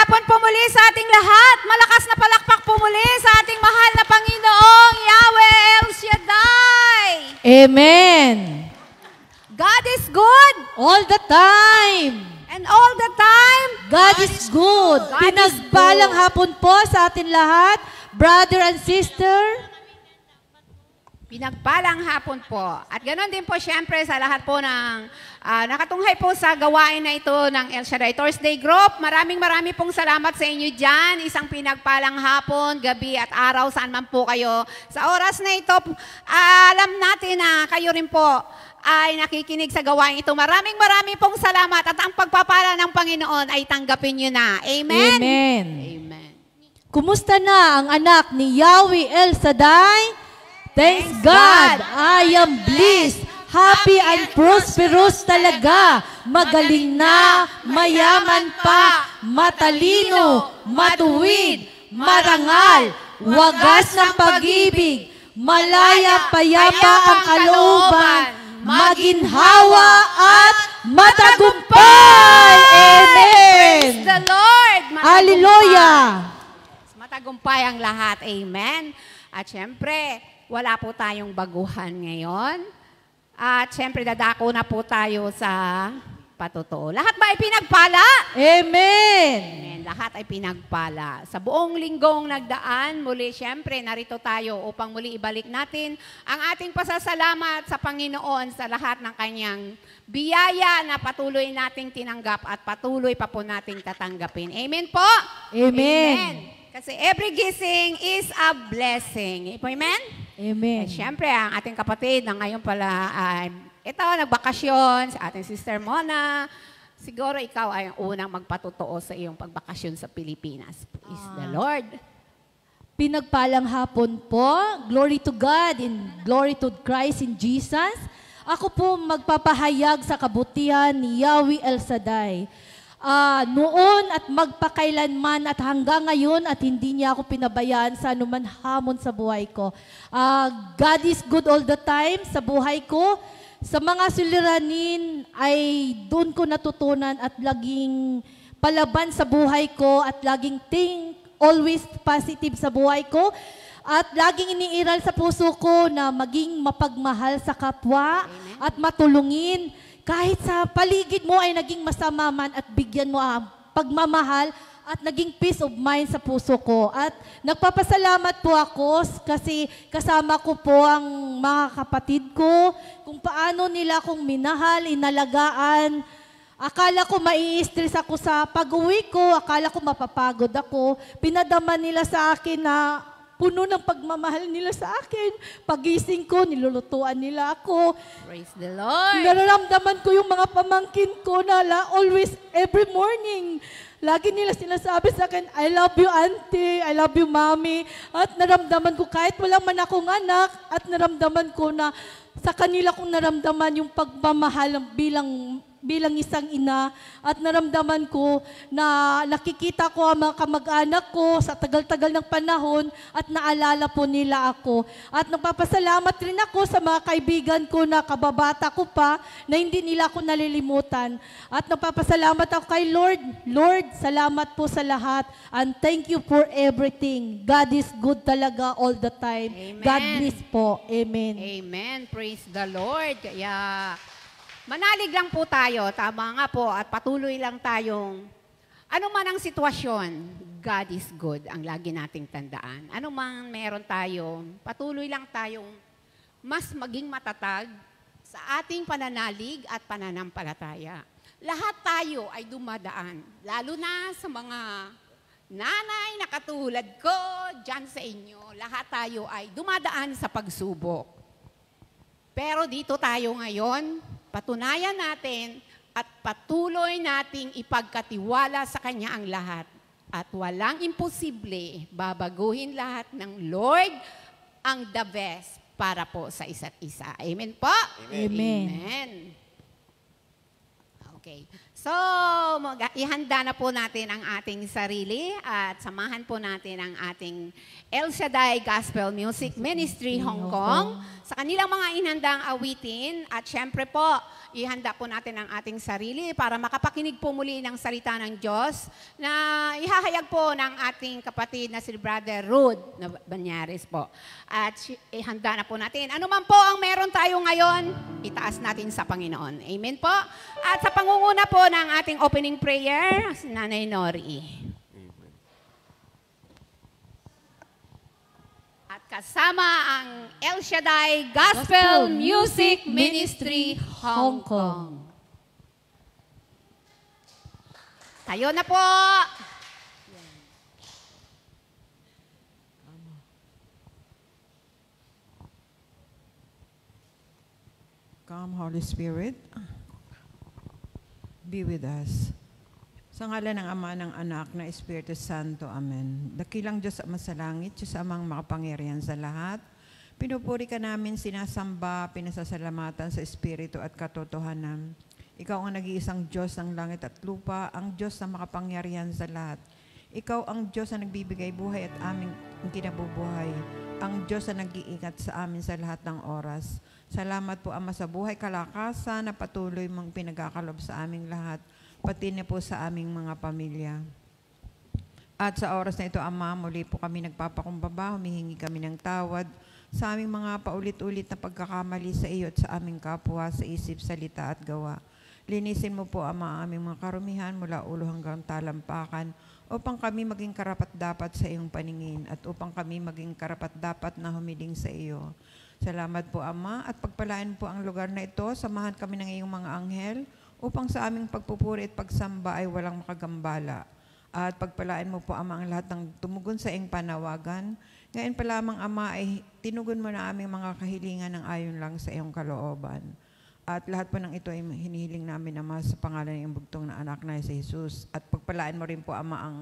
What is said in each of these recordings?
hapon po muli sa ating lahat. Malakas na palakpak po muli sa ating mahal na Panginoong Yahweh El Shaddai. Amen. God is good. All the time. And all the time, God is good. God Pinagpalang is good. hapon po sa atin lahat, brother and sister. Pinagpalang hapon po. At ganoon din po siyempre sa lahat po ng nakatunghay po sa gawain na ito ng El Shaddai Thursday Group. Maraming pong salamat sa inyo dyan. Isang pinagpalang hapon, gabi at araw, saan man po kayo. Sa oras na ito, alam natin na kayo rin po ay nakikinig sa gawain ito. Maraming pong salamat at ang pagpapala ng Panginoon ay tanggapin nyo na. Amen? Amen. Amen. Kumusta na ang anak ni Yahweh El Shaddai? Thanks God, I am blessed, happy and prosperous talaga. Magaling na, mayaman pa, matalino, matuwid, marangal, wagas ng pag-ibig, malaya payapa ang kalooban, maginhawa at matagumpay. Amen. Praise the Lord. Hallelujah. Matagumpay ang lahat. Amen. At syempre, wala po tayong baguhan ngayon. At syempre, dadako na po tayo sa patotoo. Lahat ba ay pinagpala? Amen. Amen. Lahat ay pinagpala. Sa buong linggong nagdaan, muli syempre, narito tayo upang muli ibalik natin ang ating pasasalamat sa Panginoon sa lahat ng kanyang biyaya na patuloy nating tinanggap at patuloy pa po nating tatanggapin. Amen po? Amen. Kasi every gising is a blessing. Amen? Amen. Siyempre, ang ating kapatid na ngayon pala ay ito, nagbakasyon, sa ating Sister Mona. Siguro ikaw ay ang unang magpatotoo sa iyong pagbakasyon sa Pilipinas. Praise the Lord. Pinagpalang hapon po. Glory to God and glory to Christ in Jesus. Ako po magpapahayag sa kabutihan ni Yahweh El Shaddai. Noon at magpakailanman at hanggang ngayon at hindi niya ako pinabayaan sa anuman hamon sa buhay ko. God is good all the time sa buhay ko. Sa mga suliranin ay doon ko natutunan at laging palaban sa buhay ko at laging think always positive sa buhay ko. At laging iniiral sa puso ko na maging mapagmahal sa kapwa. Amen. At matulungin. Kahit sa paligid mo ay naging masama man at bigyan mo ang pagmamahal at naging peace of mind sa puso ko. At nagpapasalamat po ako kasi kasama ko po ang mga kapatid ko, kung paano nila akong minahal, inalagaan. Akala ko mai-stress ako sa pag-uwi ko, akala ko mapapagod ako. Pinadama nila sa akin na puno ng pagmamahal nila sa akin. Pagising ko, nilulutuan nila ako. Praise the Lord. Nararamdaman ko yung mga pamangkin ko na always, every morning, lagi nila sinasabi sa akin, I love you, auntie. I love you, mommy. At naramdaman ko, kahit wala man akong anak, at naramdaman ko na sa kanila kong naramdaman yung pagmamahal bilang isang ina at naramdaman ko na nakikita ko ang mga kamag-anak ko sa tagal-tagal ng panahon at naalala po nila ako. At nagpapasalamat rin ako sa mga kaibigan ko na kababata ko pa na hindi nila ako nalilimutan. At nagpapasalamat ako kay Lord. Lord, salamat po sa lahat and thank you for everything. God is good talaga all the time. Amen. God bless po. Amen. Amen. Praise the Lord. Kaya manalig lang po tayo, tama nga po, at patuloy lang tayong, ano man ang sitwasyon, God is good, ang lagi nating tandaan. Ano man meron tayo, patuloy lang tayong mas maging matatag sa ating pananalig at pananampalataya. Lahat tayo ay dumadaan, lalo na sa mga nanay na katulad ko, dyan sa inyo, lahat tayo ay dumadaan sa pagsubok. Pero dito tayo ngayon, patunayan natin at patuloy nating ipagkatiwala sa Kanya ang lahat. At walang imposible, babaguhin lahat ng Lord ang the best para po sa isa't isa. Amen po? Amen. Amen. Okay. So, ihanda na po natin ang ating sarili at samahan po natin ang ating El Shaddai Gospel Music Ministry Hong Kong sa kanilang mga inhandang awitin. At syempre po, ihanda po natin ang ating sarili para makapakinig po muli ng salita ng Diyos na ihahayag po ng ating kapatid na si Brother Rude na Banyares po. At ihanda na po natin. Ano man po ang meron tayo ngayon, itaas natin sa Panginoon. Amen po. At sa pangunguna po ng ating opening prayer, si Nanay Nori. At kasama ang El Shaddai Gospel Music Ministry Hong Kong. Tayo na po! Come, Holy Spirit, be with us. Sa ngalan ng Ama, ng Anak, na Espiritu Santo. Amen. Dakilang Diyos Ama sa langit, Diyos Amang makapangyarihan sa lahat. Pinupuri ka namin, sinasamba, pinasasalamatan sa Espiritu at katotohanan. Ikaw ang nag-iisang Diyos ng langit at lupa, ang Diyos na makapangyarihan sa lahat. Ikaw ang Diyos na nagbibigay buhay at aming kinabubuhay. Ang Diyos na nag-iingat sa amin sa lahat ng oras. Salamat po, Ama, sa buhay kalakasan na patuloy mong pinagkakalob sa aming lahat, pati na po sa aming mga pamilya. At sa oras na ito, Ama, muli po kami nagpapakumbaba, humihingi kami ng tawad sa aming mga paulit-ulit na pagkakamali sa iyo at sa aming kapwa, sa isip, salita at gawa. Linisin mo po, Ama, ang aming mga karumihan mula ulo hanggang talampakan upang kami maging karapat-dapat sa iyong paningin at upang kami maging karapat-dapat na humiling sa iyo. Salamat po, Ama, at pagpalain po ang lugar na ito. Samahan kami ng iyong mga anghel upang sa aming pagpupuri at pagsamba ay walang makagambala. At pagpalain mo po, Ama, ang lahat ng tumugon sa iyong panawagan. Ngayon pa lamang, Ama, ay tinugon mo na aming mga kahilingan ng ayon lang sa iyong kalooban. At lahat po ng ito ay hinihiling namin, Ama, sa pangalan ng iyong bugtong na anak na si Jesus. At pagpalain mo rin po, Ama, ang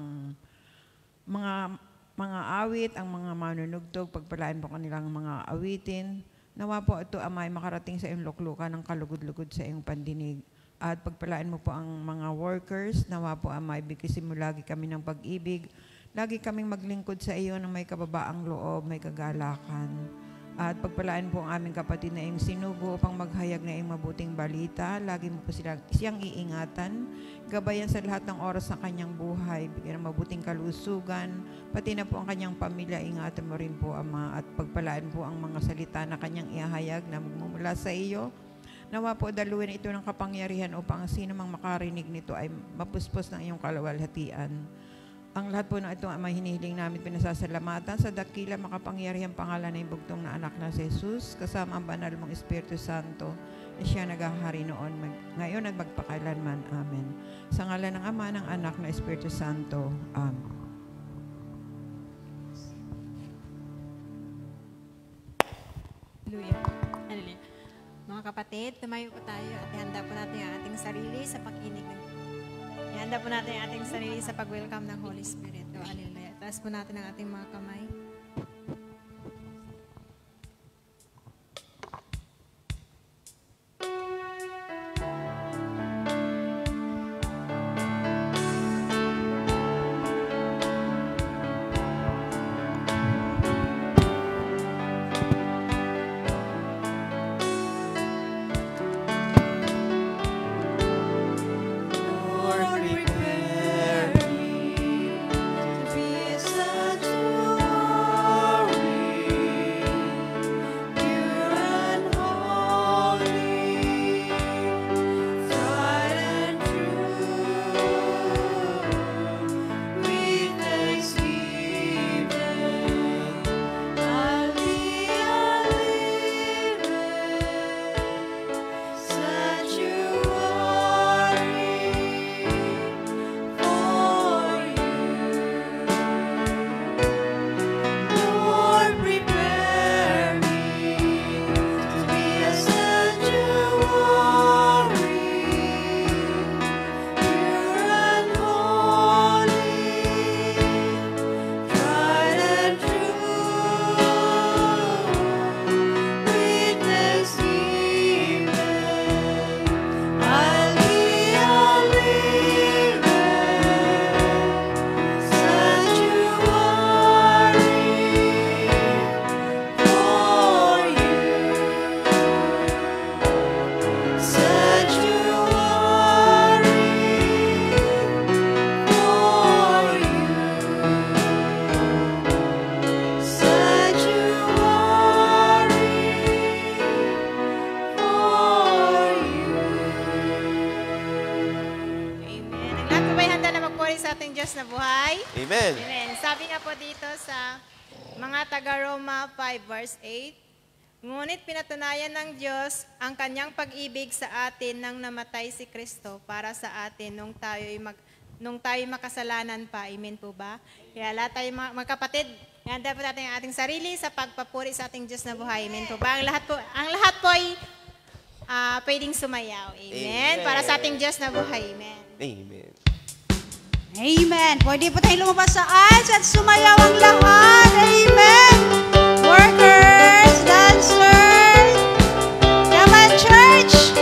mga awit, ang mga manunugtog, pagpalain po kanilang mga awitin. Nawa po ito, Ama, ay makarating sa iyong luklukan ng kalugod-lugod sa iyong pandinig. At pagpalain mo po ang mga workers. Nawa po, Ama, ibigisin mo lagi kami ng pag-ibig. Lagi kaming maglingkod sa iyo ng may kababaang loob, may kagalakan. At pagpalain po ang aming kapatid na iyong sinugo upang maghayag na iyong mabuting balita. Lagi mo po siyang iingatan. Gabayan sa lahat ng oras ng kanyang buhay. Bigyan ng mabuting kalusugan. Pati na po ang kanyang pamilya. Ingatan mo rin po, Ama. At pagpalain po ang mga salita na kanyang ihahayag na magmumula sa iyo. Nawa po daluin ito ng kapangyarihan upang sino mang makarinig nito ay mapuspos ng iyong kalawalhatian. Ang lahat po na ito ay hinihiling namin pinasasalamatan sa dakila makapangyarihang pangalan ng bugtong na anak na si Jesus, kasama ang banal mong Espiritu Santo, na siya naghahari noon, ngayon at magpakailanman. Amen. Sa ngalan ng Ama, ng Anak na Espiritu Santo. Amen. Hallelujah. Hallelujah. Mga kapatid, tumayo po tayo at ihanda po natin ang ating sarili sa pakinig ng ihanda po natin ang ating sarili sa pag-welcome ng Holy Spirit. O, hallelujah. Taas po natin ang ating mga kamay. Prepare me to be such a Mga taga-Roma 5 verse 8, ngunit pinatunayan ng Diyos ang kanyang pag-ibig sa atin nang namatay si Kristo para sa atin nung tayo makasalanan pa. Amen po ba? Kaya lahat tayo mga kapatid, ihanda po natin ang ating sarili sa pagpapuri sa ating Diyos na buhay. Amen po ba? Ang lahat po ay pwedeng sumayaw. Amen. Para sa ating Diyos na buhay. Amen. Amen. Amen. Pwede po tayong lumabas sa aisles at sumayaw ang lahat. Amen. Workers, dancers, come on, church.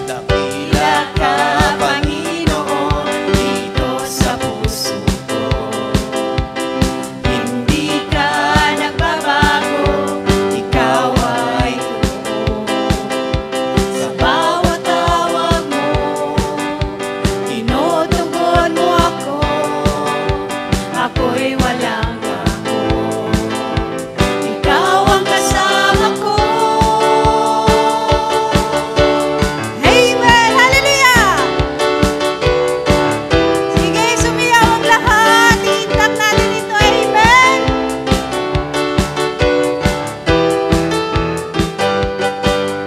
Dakila ka, Panginoon, dito sa puso ko. Hindi ka nagbabago, ikaw ay totoo. Sa bawat tawag mo, tinutugon mo ako. Ako'y walang ako. Ikaw ang kasama ko. Amen. Hallelujah. Sige, sumiyaw ang lahat. Iintak natin ito. Amen.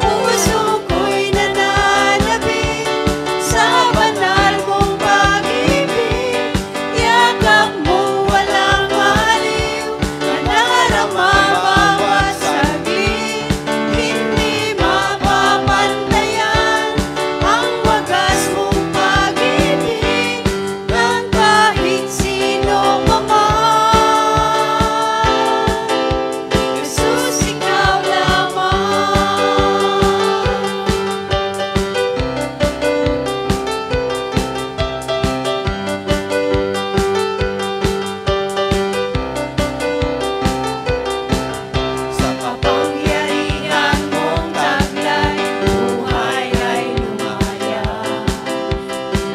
Puso ko'y nananabik sa banal mong pag-ibig. Yakap mo walang maliw, nadarama bawat saglit. Hindi mapapantayan ang wagas mong pag-ibig ng kahit sino pa man. Jesus, ikaw lamang. Sa kapangyarihan mong taglay, buhay ay lumaya.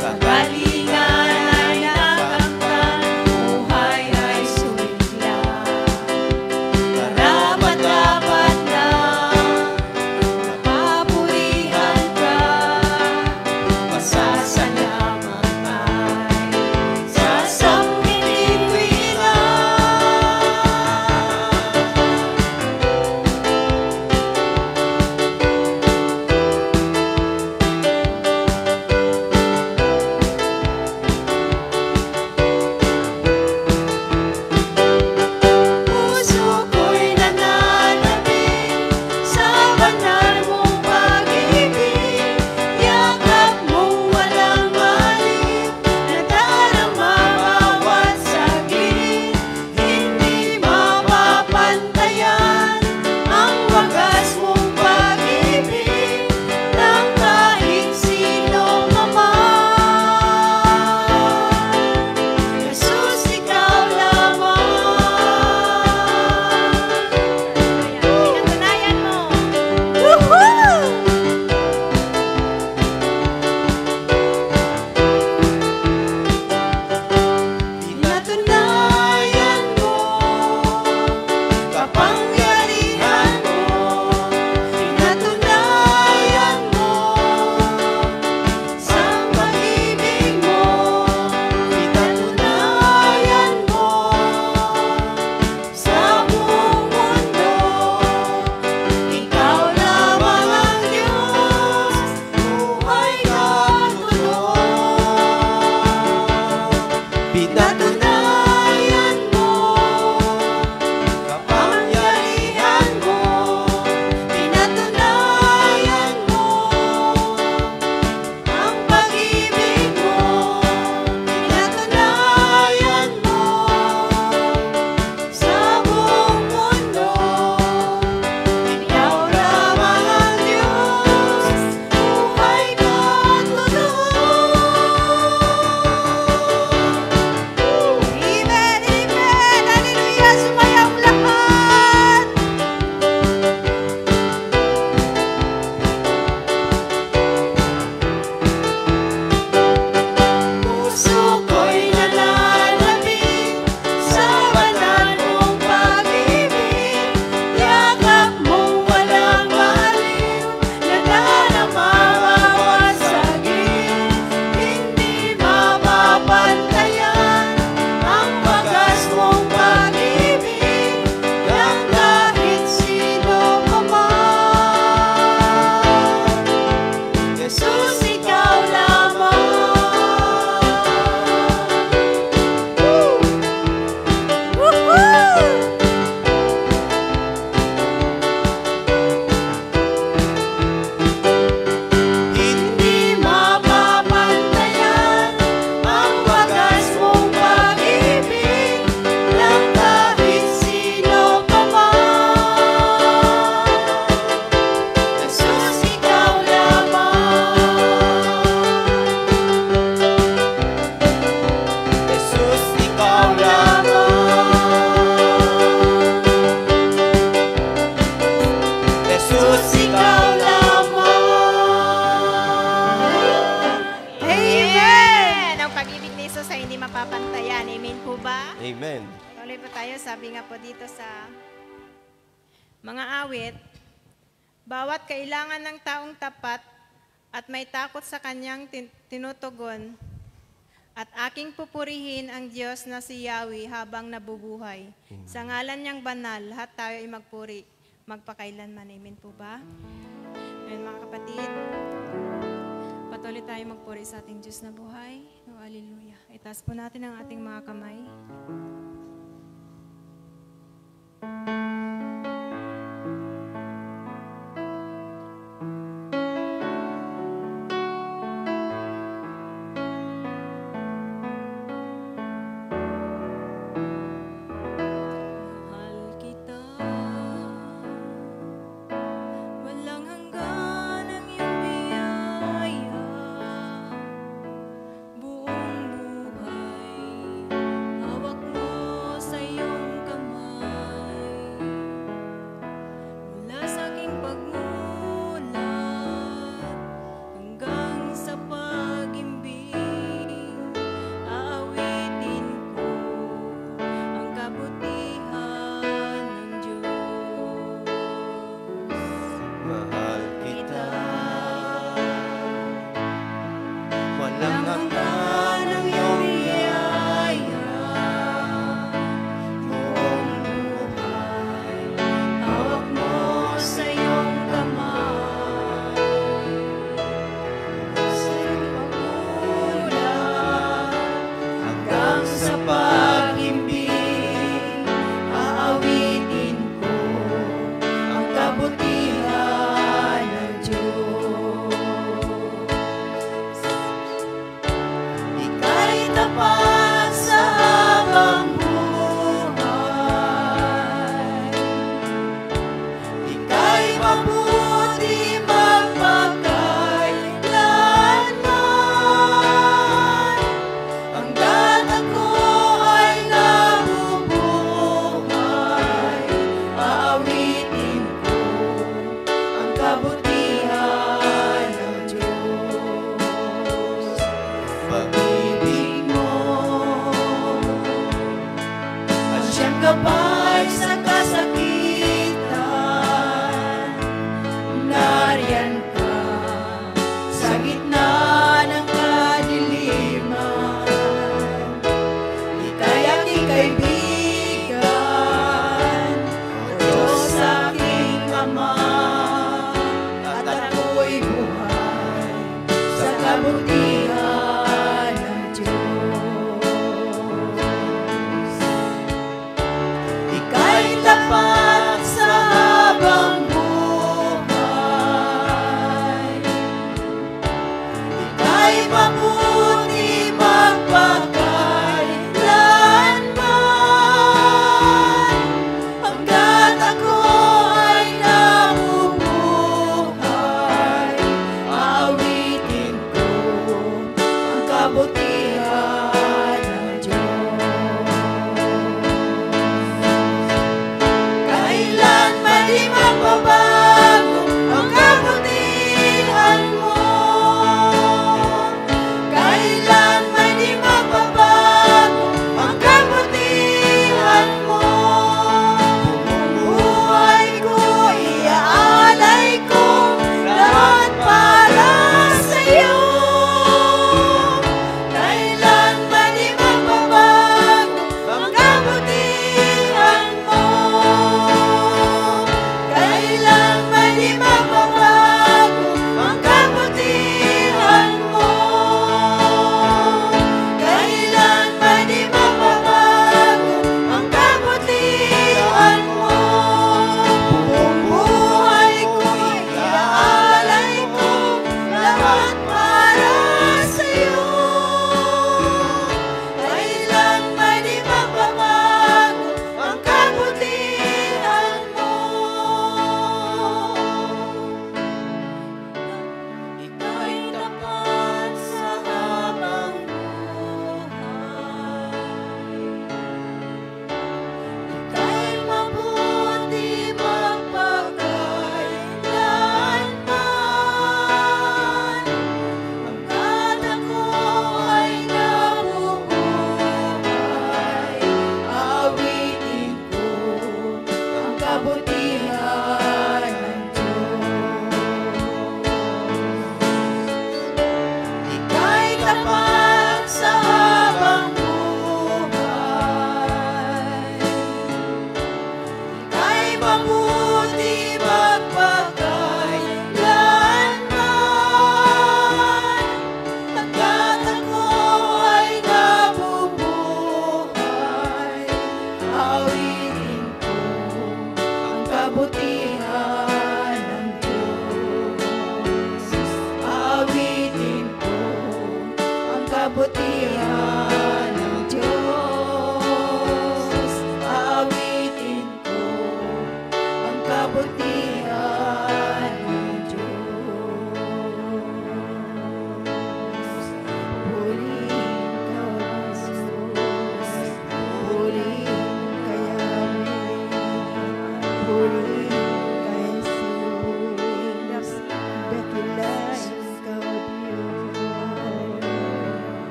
Kagalingan ay nakamtan, buhay ay sumigla. Karapat-dapat na napapurihan ka, masasalamat ay sa sanglibutan. Puso ko'y nananabik sa banal mong pag-ibig. Yakap mo walang maliw, nadarama bawat saglit. Hindi mapapantayan ang wagas mong pag-ibig ng kahit sino pa man. Jesus, ikaw lamang. Pinatunayan mo. Pinatunayan mo, kapangyarihan mo. Pinatunayan mo, sa pag-ibig mo. Pinatunayan mo, sa buong mundo. Ikaw lamang ang Diyos, buhay ka totoo. Pinatunayan mo, kapangyarihan mo. Pinatunayan mo, ang pag-ibig mo. Pinatunayan mo, sa buong mundo. Ikaw lamang ang Diyos, buhay ka totoo. napapantayan. Amen po ba? Amen. Tuloy po tayo, sabi nga po dito sa mga awit, bawat kailangan ng taong tapat at may takot sa kanyang tinutugon, at aking pupurihin ang Diyos na si Yahweh habang nabubuhay. Sa ngalan niyang banal, lahat tayo ay magpuri, magpakailanman. Amen po ba? Amen mga kapatid, patuloy tayo magpuri sa ating Diyos na buhay. Oh, hallelujah. Itaas po natin ang ating mga kamay. Mahal kita, walang hanggan ang iyong biyaya, buong buhay, hawak mo sa iyong kamay. Mula sa aking pagmulat hanggang sa pag-ibig, aawitin ko ang kabutihan ng Diyos. Mahal kita. Walang hanggan ang iyong biyaya. Buong buhay, Hawak mo sa iyong kamay. Sa iyong pagmulat hanggang sa pag-ibig, aawitin ko ang kabutihan ng Diyos. Ika'y tapat sa habang buhay. Ika'y mabuti magpakailanman. Hanggat ako ay nabubuhay, aawitin ko ang kabutihan ng Diyos. Pag-ibig mo at siyang gabay sa kasakitan. Nariyan ka sa gitna ng kadiliman. Ika'y aking kaibigan, o Diyos aking Ama, at ako'y buhay sa kabutihan ng Diyos.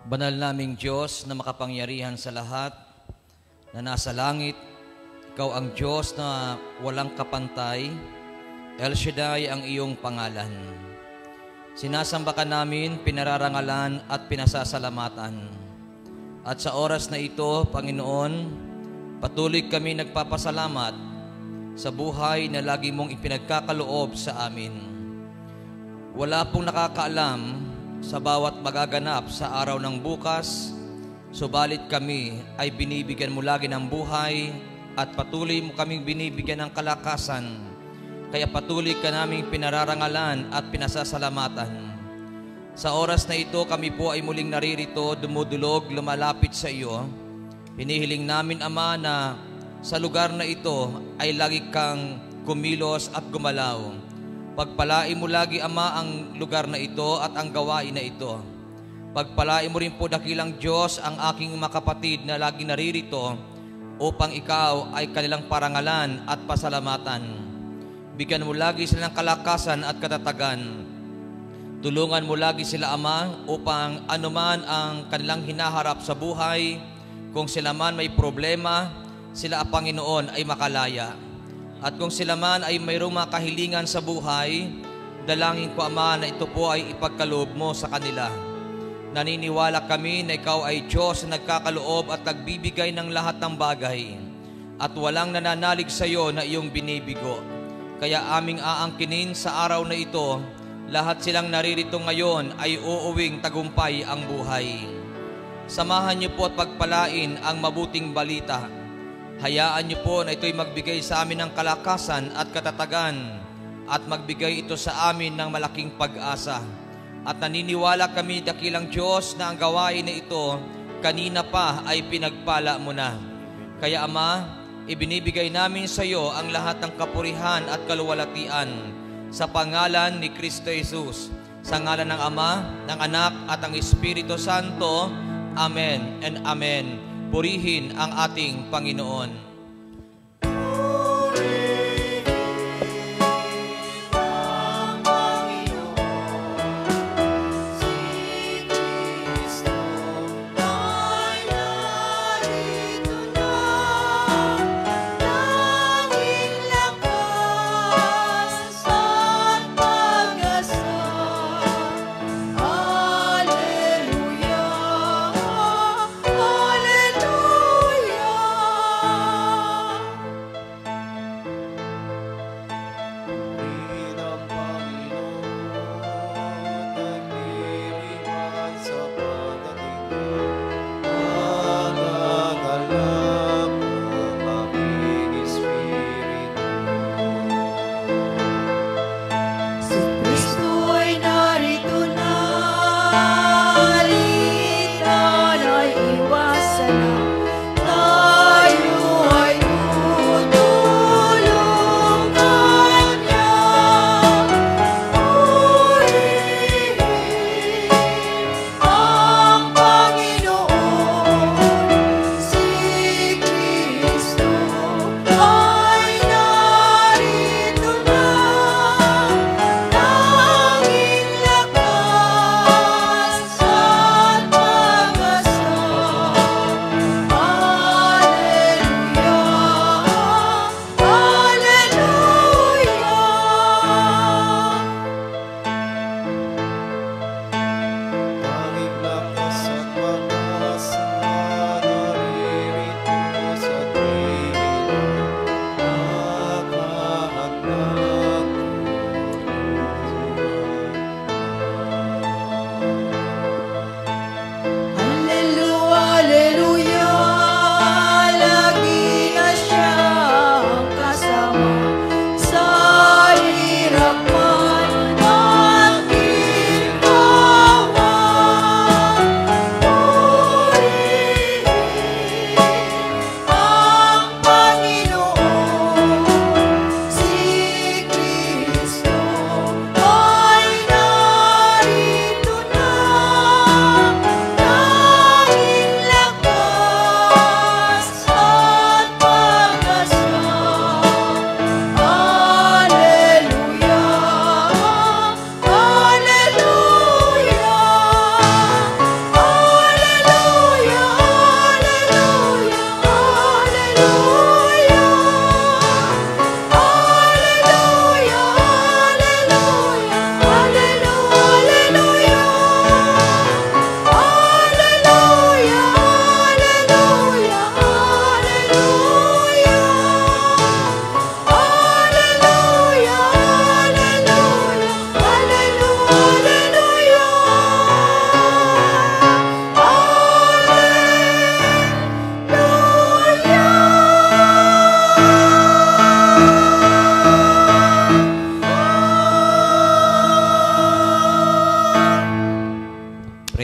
Banal naming Diyos na makapangyarihan sa lahat, na nasa langit, Ikaw ang Diyos na walang kapantay, El Shaddai ang iyong pangalan. Sinasamba ka namin, pinararangalan at pinasasalamatan. At sa oras na ito, Panginoon, patuloy kami nagpapasalamat sa buhay na lagi mong ipinagkakaloob sa amin. Wala pong nakakaalam sa bawat magaganap sa araw ng bukas, subalit kami ay binibigyan mo lagi ng buhay at patuloy mo kaming binibigyan ng kalakasan. Kaya patuloy ka naming pinararangalan at pinasasalamatan. Sa oras na ito, kami po ay muling naririto, dumudulog, lumalapit sa iyo. Hinihiling namin, Ama, na sa lugar na ito ay lagi kang kumilos at gumalaw. Pagpalain mo lagi, Ama, ang lugar na ito at ang gawain na ito. Pagpalain mo rin po, dakilang Diyos, ang aking mga kapatid na lagi naririto upang ikaw ay kanilang parangalan at pasalamatan. Bigyan mo lagi sila ng kalakasan at katatagan. Tulungan mo lagi sila, Ama, upang anuman ang kanilang hinaharap sa buhay, kung sila man may problema, sila, Panginoon, ay makalaya. At kung sila man ay mayroong mga kahilingan sa buhay, dalangin ko, Ama, na ito po ay ipagkaloob mo sa kanila. Naniniwala kami na ikaw ay Diyos na nagkakaloob at nagbibigay ng lahat ng bagay, at walang nananalig sa iyo na iyong binibigo. Kaya aming aangkinin sa araw na ito, lahat silang naririto ngayon ay uuwing tagumpay ang buhay. Samahan niyo po at pagpalain ang mabuting balita. Hayaan niyo po na ito'y magbigay sa amin ng kalakasan at katatagan at magbigay ito sa amin ng malaking pag-asa. At naniniwala kami, dakilang Diyos, na ang gawain na ito kanina pa ay pinagpala mo na. Kaya, Ama, ibinibigay namin sa iyo ang lahat ng kapurihan at kaluwalhatian sa pangalan ni Kristo Jesus, sa ngalan ng Ama, ng Anak at ng Espiritu Santo. Amen and Amen. Purihin ang ating Panginoon.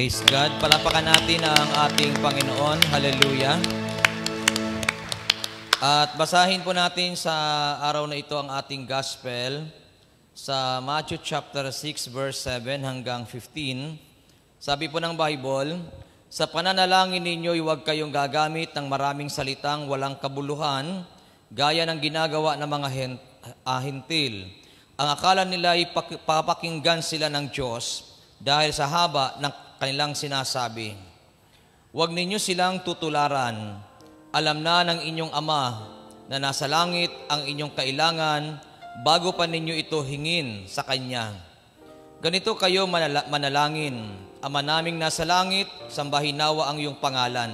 Praise God. Palapakan natin ang ating Panginoon. Hallelujah. At basahin po natin sa araw na ito ang ating gospel sa Matthew chapter 6 verse 7 hanggang 15. Sabi po ng Bible, sa pananalangin ninyo, huwag kayong gagamit ng maraming salitang walang kabuluhan, gaya ng ginagawa ng mga hintil. Ang akala nila ay papakinggan sila ng Diyos dahil sa haba ng kanilang sinasabi. Huwag ninyo silang tutularan. Alam na ng inyong Ama na nasa langit ang inyong kailangan bago pa ninyo ito hingin sa Kanya. Ganito kayo manalangin. Ama naming nasa langit, sambahin nawa ang iyong pangalan.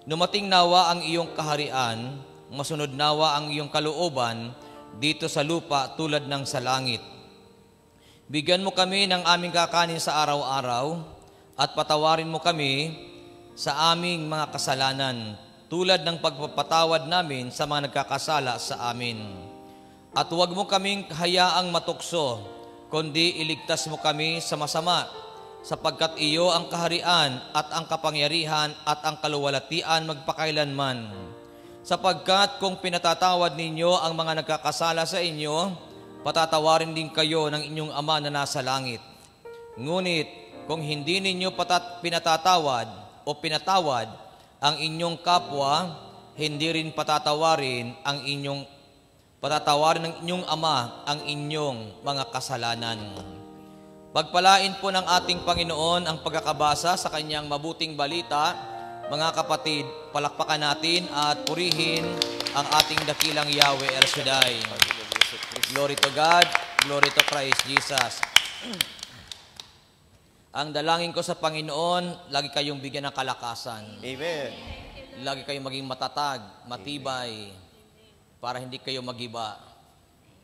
Numating nawa ang iyong kaharian, masunod nawa ang iyong kalooban dito sa lupa tulad ng sa langit. Bigyan mo kami ng aming kakanin sa araw-araw at patawarin mo kami sa aming mga kasalanan tulad ng pagpapatawad namin sa mga nagkakasala sa amin. At huwag mo kaming hayaang matukso, kundi iligtas mo kami sa masama, sapagkat iyo ang kaharian at ang kapangyarihan at ang kaluwalhatian magpakailanman. Sapagkat kung pinatatawad ninyo ang mga nagkakasala sa inyo, patatawarin din kayo ng inyong Ama na nasa langit. Ngunit kung hindi ninyo pinatatawad o pinatawad ang inyong kapwa, hindi rin patatawarin ng inyong Ama ang inyong mga kasalanan. Pagpalain po ng ating Panginoon ang pagkakabasa sa kanyang mabuting balita. Mga kapatid, palakpakan natin at purihin ang ating dakilang Yahweh El Shaddai. Glory to God, glory to Christ Jesus. Ang dalangin ko sa Panginoon, lagi kayong bigyan ng kalakasan. Amen. Lagi kayong maging matatag, matibay, para hindi kayo magiba.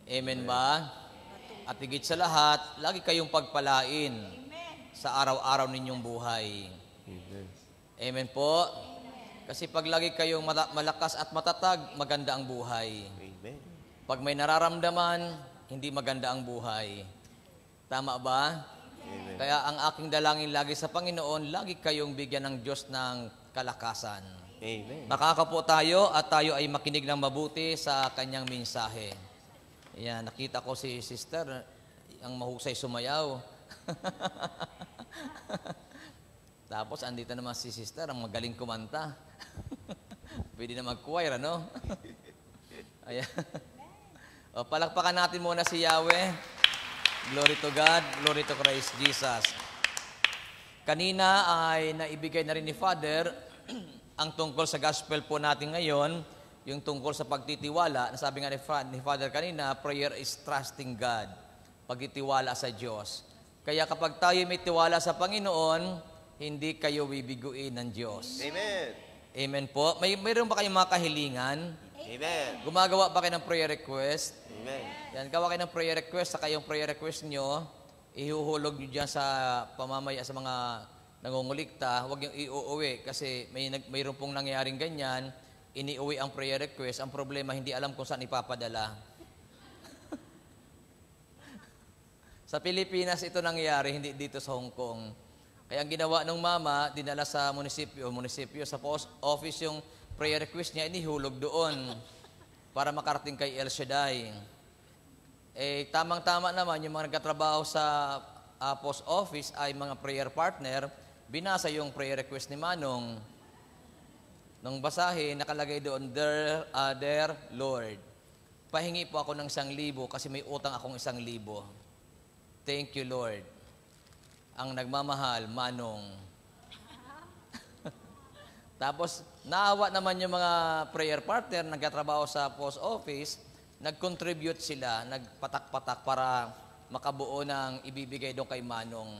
Amen ba? At higit sa lahat, lagi kayong pagpalain sa araw-araw ninyong buhay. Amen po? Kasi pag lagi kayong malakas at matatag, maganda ang buhay. Amen. Pag may nararamdaman, hindi maganda ang buhay. Tama ba? Amen. Kaya ang aking dalangin lagi sa Panginoon, lagi kayong bigyan ng Diyos ng kalakasan. Amen. Makakapo tayo at tayo ay makinig ng mabuti sa kanyang mensahe. Ayan, nakita ko si sister, ang mahusay sumayaw. Tapos andito naman si sister, ang magaling kumanta. Pwede na mag-choir, ano? Ayan. O, palakpakan natin muna si Yahweh. Glory to God, glory to Christ Jesus. Kanina ay naibigay na rin ni Father ang tungkol sa gospel po natin ngayon, yung tungkol sa pagtitiwala. Nasabi nga ni Father kanina, prayer is trusting God. Pagtitiwala sa Diyos. Kaya kapag tayo may tiwala sa Panginoon, hindi kayo bibiguin ng Diyos. Amen. Amen po. Mayroon ba kayong mga kahilingan? Amen. Gumagawa ba kayo ng prayer request? Amen. Yan, gawa kayo ng prayer request, saka yung prayer request nyo, ihuhulog nyo dyan sa pamamaya sa mga nangungulikta, huwag yung iuuwi kasi mayroon pong nangyaring ganyan, iniuwi ang prayer request, ang problema hindi alam kung saan ipapadala. Sa Pilipinas ito nangyari, hindi dito sa Hong Kong. Kaya ang ginawa ng mama, dinala sa munisipyo, sa post office yung prayer request niya, inihulog doon para makarating kay El Shaddai. Eh, tamang-tama naman, yung mga nagkatrabaho sa post office ay mga prayer partner, binasa yung prayer request ni Manong. Nung basahin, nakalagay doon, Dear Lord, pahingi po ako ng 1,000 kasi may utang akong 1,000. Thank you, Lord. Ang nagmamahal, Manong. Tapos, naawa naman yung mga prayer partner, nagkatrabaho sa post office, nag-contribute sila, nagpatak-patak para makabuo ng ibibigay doon kay Manong.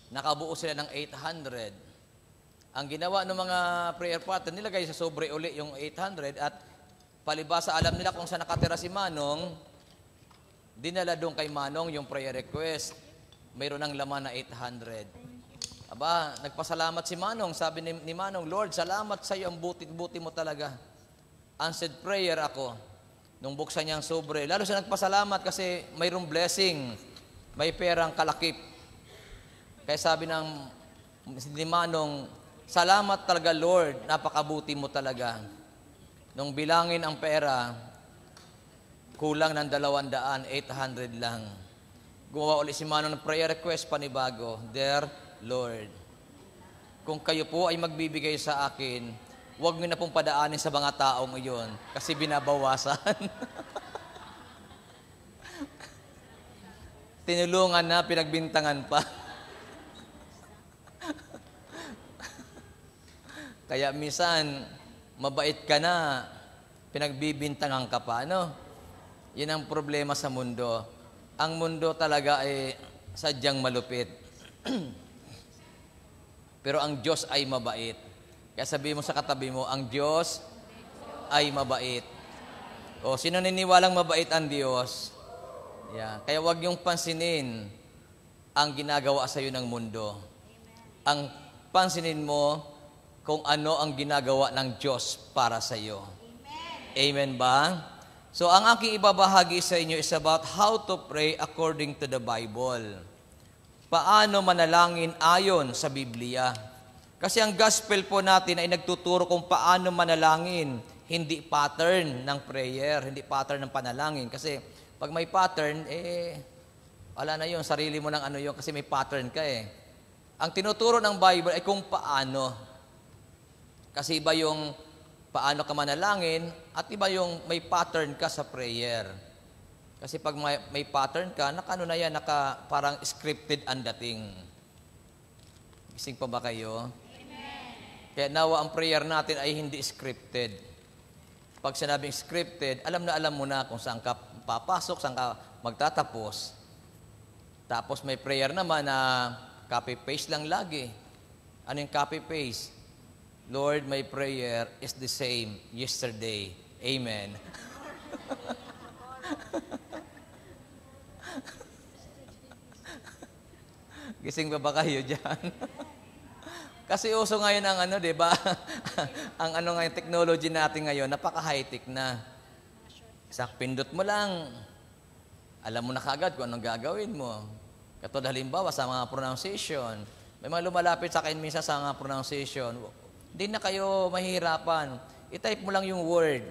Nakabuo sila ng 800. Ang ginawa ng mga prayer partner, nilagay sa sobre uli yung 800 at palibasa alam nila kung saan nakatira si Manong, dinala doon kay Manong yung prayer request. Mayroon ng laman na 800. Aba, nagpasalamat si Manong. Sabi ni Manong, Lord, salamat sa iyo, ang buti-buti mo talaga. Answered prayer ako. Nung buksan niya ang sobre, lalo siya nagpasalamat kasi mayroong blessing. May perang kalakip. Kaya sabi ng Si Manong, salamat talaga Lord, napakabuti mo talaga. Nung bilangin ang pera, kulang ng 200, 800 lang. Gumawa ulit si Manong ng prayer request panibago. Dear Lord, kung kayo po ay magbibigay sa akin, huwag niyo na pong padaanin sa mga taong iyon kasi binabawasan. Tinulungan na, pinagbintangan pa. Kaya minsan, mabait ka na, pinagbibintangan ka pa, ano? Yan ang problema sa mundo. Ang mundo talaga ay sadyang malupit. Pero ang Diyos ay mabait. Kaya sabihin mo sa katabi mo, ang Diyos ay mabait. O, sino niniwalang mabait ang Diyos? Yeah. Kaya huwag niyong pansinin ang ginagawa sa iyo ng mundo. Ang pansinin mo kung ano ang ginagawa ng Diyos para sa iyo. Amen ba? So, ang aking ibabahagi sa inyo is about how to pray according to the Bible. Paano manalangin ayon sa Biblia. Kasi ang gospel po natin ay nagtuturo kung paano manalangin, hindi pattern ng prayer, hindi pattern ng panalangin. Kasi pag may pattern, wala na yun, sarili mo ng ano yun, kasi may pattern ka eh. Ang tinuturo ng Bible ay kung paano. Kasi iba yung paano ka manalangin, at iba yung may pattern ka sa prayer. Kasi pag may pattern ka, nakano na yan, parang scripted ang dating. Gising pa ba kayo? Amen. Kaya nawa ang prayer natin ay hindi scripted. Pag sinabing scripted, alam mo na kung saan ka papasok, saan ka magtatapos. Tapos may prayer naman na copy-paste lang lagi. Ano yung copy-paste? Lord, my prayer is the same yesterday. Amen. Gising ba kayo dyan? Kasi uso ngayon ang ano, di ba? Ang ano ngayon, technology natin ngayon, napaka-high-tech na. Isang pindot mo lang, alam mo na kagad kung anong gagawin mo. Katulad halimbawa sa mga pronunciation. May mga lumalapit sa akin minsan sa mga pronunciation. Hindi na kayo mahihirapan. I-type mo lang yung word.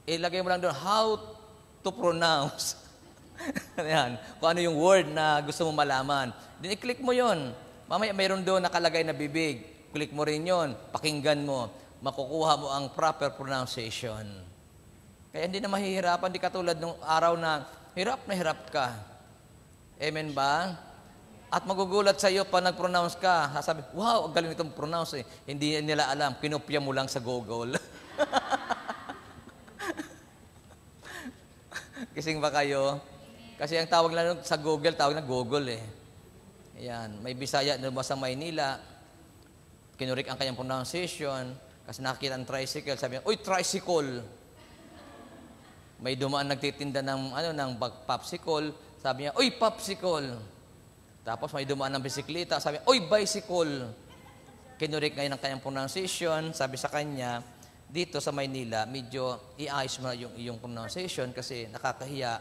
Ilagay mo lang doon, how to pronounce. Ayan, kung ano yung word na gusto mo malaman. Then i-click mo yon. Mamaya mayroon doon nakalagay na bibig. Click mo rin yon, pakinggan mo. Makukuha mo ang proper pronunciation. Kaya hindi na mahihirapan, di katulad nung araw na hirap ka. Amen ba? At magugulat sa iyo pa nag-pronounce ka. Sasabi, wow, ang galing itong pronounce eh. Hindi nila alam, kinopya mo lang sa Google. Gising ba kayo? Kasi ang tawag lang sa Google, tawag na Google eh. Ayan, may Bisaya na ba sa Maynila, kinurik ang kanyang pronunciation, kasi nakakita ang tricycle, sabi niya, uy, tricycle! May dumaan nagtitinda ng popsicle, sabi niya, uy, popsicle! Tapos may dumaan ng bisikleta, sabi niya, uy, bicycle! Kinurik ngayon ang kanyang pronunciation, sabi sa kanya, dito sa Maynila, medyo i-ayos mo na yung iyong pronunciation kasi nakakahiya.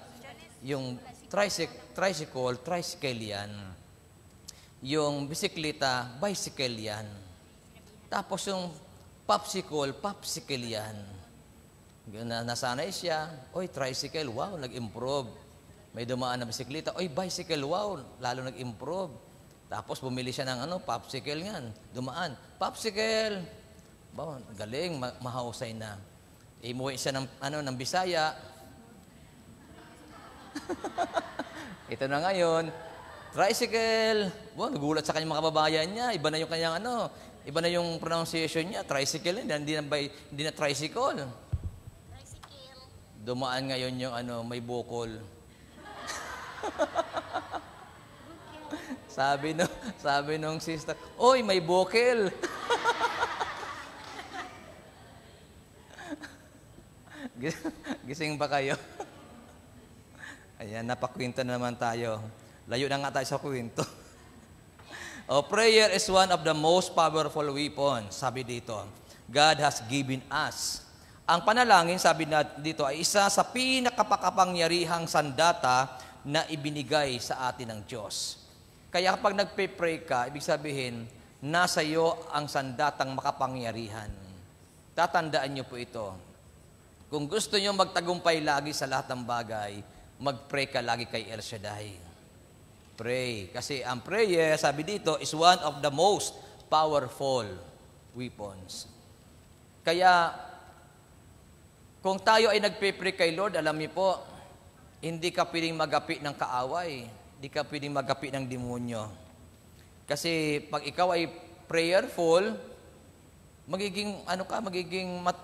Yung tricycle yan. Yung bisikleta, bicycle yan. Tapos yung popsicle yan. Nasanay siya, oy, tricycle, wow, nag-improve. May dumaan na bisikleta, oy, bicycle, wow, lalo nag-improve. Tapos bumili siya ng popsicle yan, dumaan, popsicle. Wow, galing, mahusay na. Imuwi siya ng Bisaya. Ito na ngayon, tricycle. Wow, nagulat sa kanyang mga kababayan niya. Iba na yung kanyang iba na yung pronunciation niya. Tricycle, hindi na tricycle. Dumaan ngayon yung may bukol. sabi nung sister, oy, may bukel. Gising ba kayo? Ayan, napakwento na naman tayo. Layo na nga tayo sa kwento. Prayer is one of the most powerful weapons, sabi dito. God has given us. Ang panalangin, sabi na dito, ay isa sa pinakapakapangyarihang sandata na ibinigay sa atin ng Diyos. Kaya kapag nagpe-pray ka, ibig sabihin, nasa iyo ang sandatang makapangyarihan. Tatandaan niyo po ito. Kung gusto niyo magtagumpay lagi sa lahat ng bagay, mag-pray ka lagi kay El Shaddai. Pray. Kasi ang prayer, sabi dito, is one of the most powerful weapons. Kaya, kung tayo ay nagpe-pray kay Lord, alam niyo po, hindi ka pwedeng magapi ng kaaway. Hindi ka pwedeng magapi ng demonyo. Kasi pag ikaw ay prayerful, magiging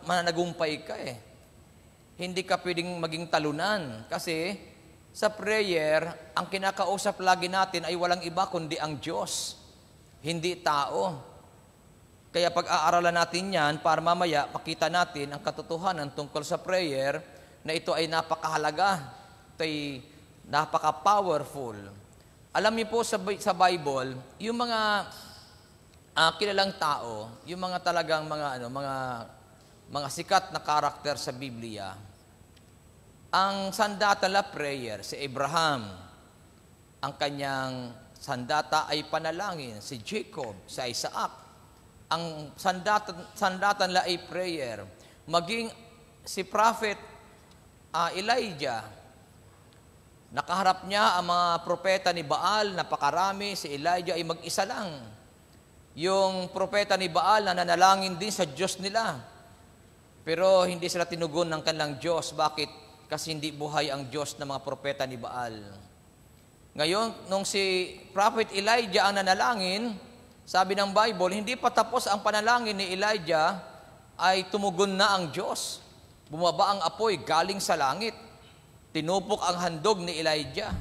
mananagumpay ka eh. Hindi ka pwedeng maging talunan. Kasi sa prayer, ang kinakausap lagi natin ay walang iba kundi ang Diyos. Hindi tao. Kaya pag-aaralan natin yan, para mamaya makita natin ang katotohanan tungkol sa prayer, na ito ay napakahalaga. Ito ay napaka-powerful. Alam niyo po sa Bible, yung mga kilalang tao, yung mga talagang mga sikat na karakter sa Biblia, ang sandata la prayer, si Abraham, ang kanyang sandata ay panalangin, si Jacob, si Isaac, ang sandatan la ay prayer, maging si Prophet Elijah, nakaharap niya ang mga propeta ni Baal, napakarami, si Elijah ay mag-isa lang. Yung propeta ni Baal na nanalangin din sa Diyos nila. Pero hindi sila tinugon ng kanilang Diyos. Bakit? Kasi hindi buhay ang Diyos ng mga propeta ni Baal. Ngayon, nung si Prophet Elijah ang nanalangin, sabi ng Bible, hindi pa tapos ang panalangin ni Elijah, ay tumugon na ang Diyos. Bumaba ang apoy galing sa langit. Tinupok ang handog ni Elijah.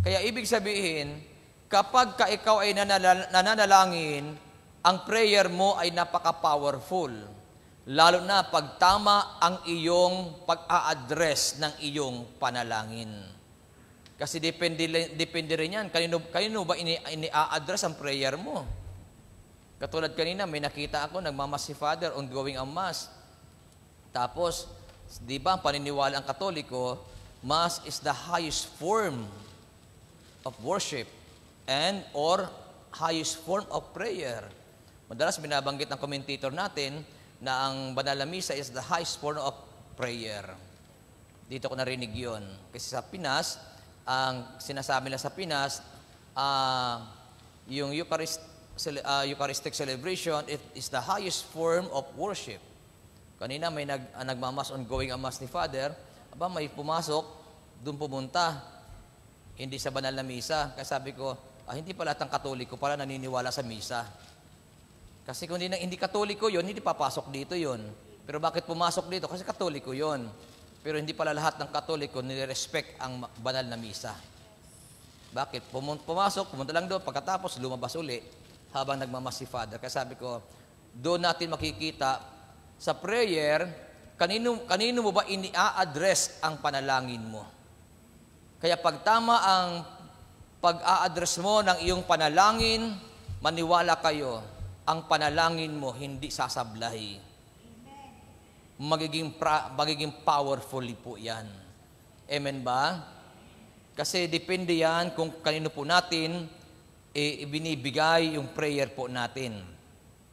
Kaya ibig sabihin, kapag ikaw ay nananalangin, ang prayer mo ay napaka-powerful. Lalo na pag tama ang iyong pag-a-address ng iyong panalangin. Kasi depende rin yan. Kanino ba ini-a-address ang prayer mo? Katulad kanina, may nakita ako, nagmamas si Father, ongoing ang Mass. Tapos, di ba, ang paniniwala ang Katoliko, Mass is the highest form of worship and or highest form of prayer. Madalas binabanggit ng commentator natin na ang Banal na Misa is the highest form of prayer. Dito ko narinig yun. Kasi sa Pinas, ang sinasabi nila sa Pinas, yung Eucharistic celebration, it is the highest form of worship. Kanina may nagmamas ongoing ang Mass ni Father, may pumasok, doon pumunta, hindi sa Banal na Misa. Kaya sabi ko, hindi pa lahat ng Katoliko pala naniniwala sa Misa. Kasi kung hindi Katoliko yun, hindi papasok dito yun. Pero bakit pumasok dito? Kasi Katoliko yun. Pero hindi pala lahat ng Katoliko nire-respect ang Banal na Misa. Bakit? Pumunta lang doon, pagkatapos lumabas uli habang nagmamas si Father. Kaya sabi ko, doon natin makikita sa prayer, kanino mo ba ini-a-address ang panalangin mo? Kaya pag tama ang pag-a-address mo ng iyong panalangin, maniwala kayo, ang panalangin mo hindi sasablay. Magiging powerfully po yan. Amen ba? Kasi depende yan kung kanino po natin ibinibigay yung prayer po natin.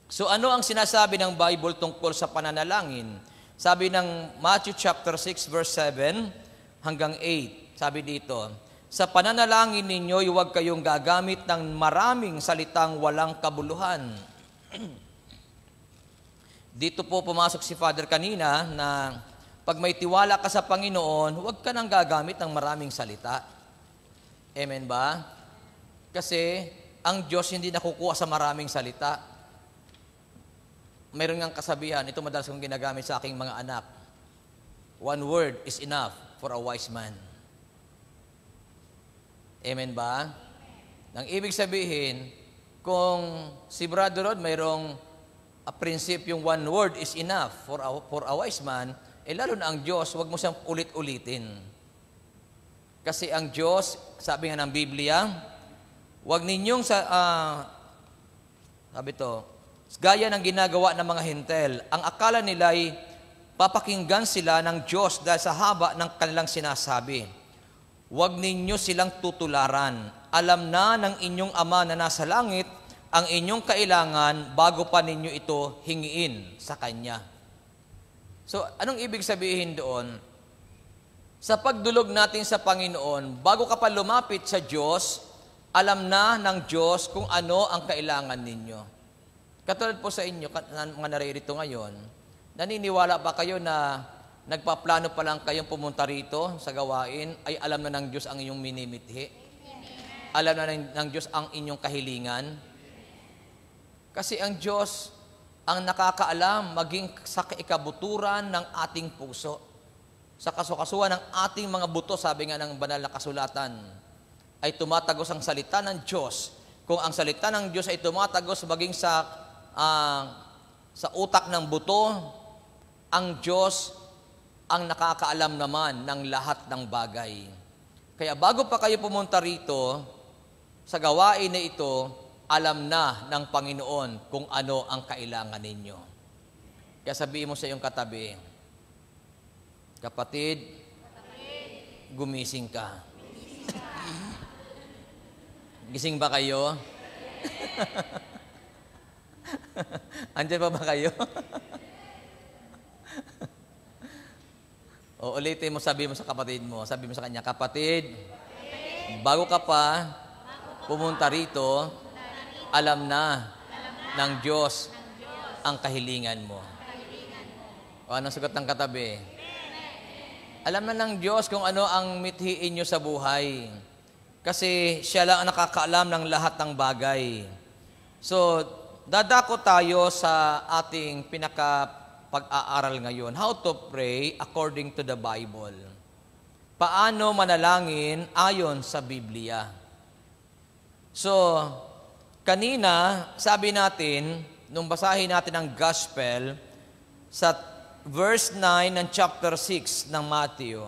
So ano ang sinasabi ng Bible tungkol sa pananalangin? Sabi ng Matthew chapter 6 verse 7 hanggang 8, sabi dito, sa pananalangin ninyo, huwag kayong gagamit ng maraming salitang walang kabuluhan. Dito po pumasok si Father kanina na pag may tiwala ka sa Panginoon, huwag ka nang gagamit ng maraming salita. Amen ba? Kasi ang Diyos hindi nakukuha sa maraming salita. Mayroon ngang kasabihan, ito madalas kong ginagamit sa aking mga anak. One word is enough for a wise man. Amen ba? Nang ibig sabihin, kung si Brother Rod mayroong prinsipyong one word is enough for a wise man, lalo na ang Diyos, huwag mo siyang ulit-ulitin. Kasi ang Diyos, sabi nga ng Biblia, huwag ninyong sabi to, gaya ng ginagawa ng mga hintel, ang akala nila ay papakinggan sila ng Diyos dahil sa haba ng kanilang sinasabi. Huwag ninyo silang tutularan. Alam na ng inyong Ama na nasa langit ang inyong kailangan bago pa ninyo ito hingiin sa Kanya. So, anong ibig sabihin doon? Sa pagdulog natin sa Panginoon, bago ka pa lumapit sa Diyos, alam na ng Diyos kung ano ang kailangan ninyo. Katulad po sa inyo, mga naririto ngayon, naniniwala ba kayo na nagpaplano pa lang kayong pumunta rito sa gawain, ay alam na ng Diyos ang inyong minimithi? Alam na ng Diyos ang inyong kahilingan? Kasi ang Diyos ang nakakaalam maging sa ikabuturan ng ating puso. Sa kasukasuan ng ating mga buto, sabi nga ng banal na kasulatan, ay tumatagos ang salita ng Diyos. Kung ang salita ng Diyos ay tumatagos maging sa utak ng buto, ang Diyos ang nakakaalam naman ng lahat ng bagay. Kaya bago pa kayo pumunta rito, sa gawain na ito, alam na ng Panginoon kung ano ang kailangan ninyo. Kaya sabihin mo sa iyong katabi, kapatid, gumising ka. Gising ba kayo? Andiyan pa ba kayo? O ulitin mo, sabi mo sa kapatid mo, sabi mo sa kanya, kapatid, bago ka pa pumunta rito, alam na ng Diyos ang kahilingan mo. O anong sagot ng katabi? Alam na ng Diyos kung ano ang mithiin nyo sa buhay. Kasi siya lang ang nakakaalam ng lahat ng bagay. So, dadako tayo sa ating pinaka-pag-aaral ngayon. How to pray according to the Bible. Paano manalangin ayon sa Biblia. So, kanina, sabi natin, nung basahin natin ang Gospel, sa verse 9 ng chapter 6 ng Matthew,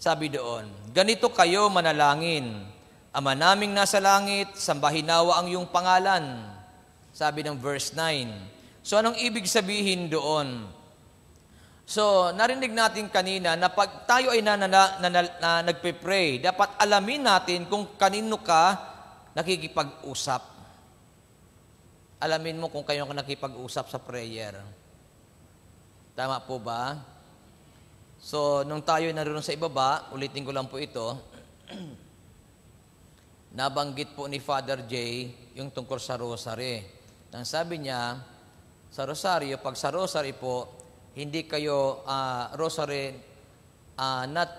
sabi doon, ganito kayo manalangin, Ama naming nasa langit, sambahin nawa ang iyong pangalan. Sabi ng verse 9. So, anong ibig sabihin doon? So, narinig natin kanina na pag tayo ay nagpe-pray, dapat alamin natin kung kanino ka nakikipag-usap. Alamin mo kung kayo nakipag-usap sa prayer. Tama po ba? So, nung tayo naroon sa ibaba, ulitin ko lang po ito, nabanggit po ni Father J yung tungkol sa rosary. Nang sabi niya, sa rosaryo, pag sa rosary po, hindi kayo rosary not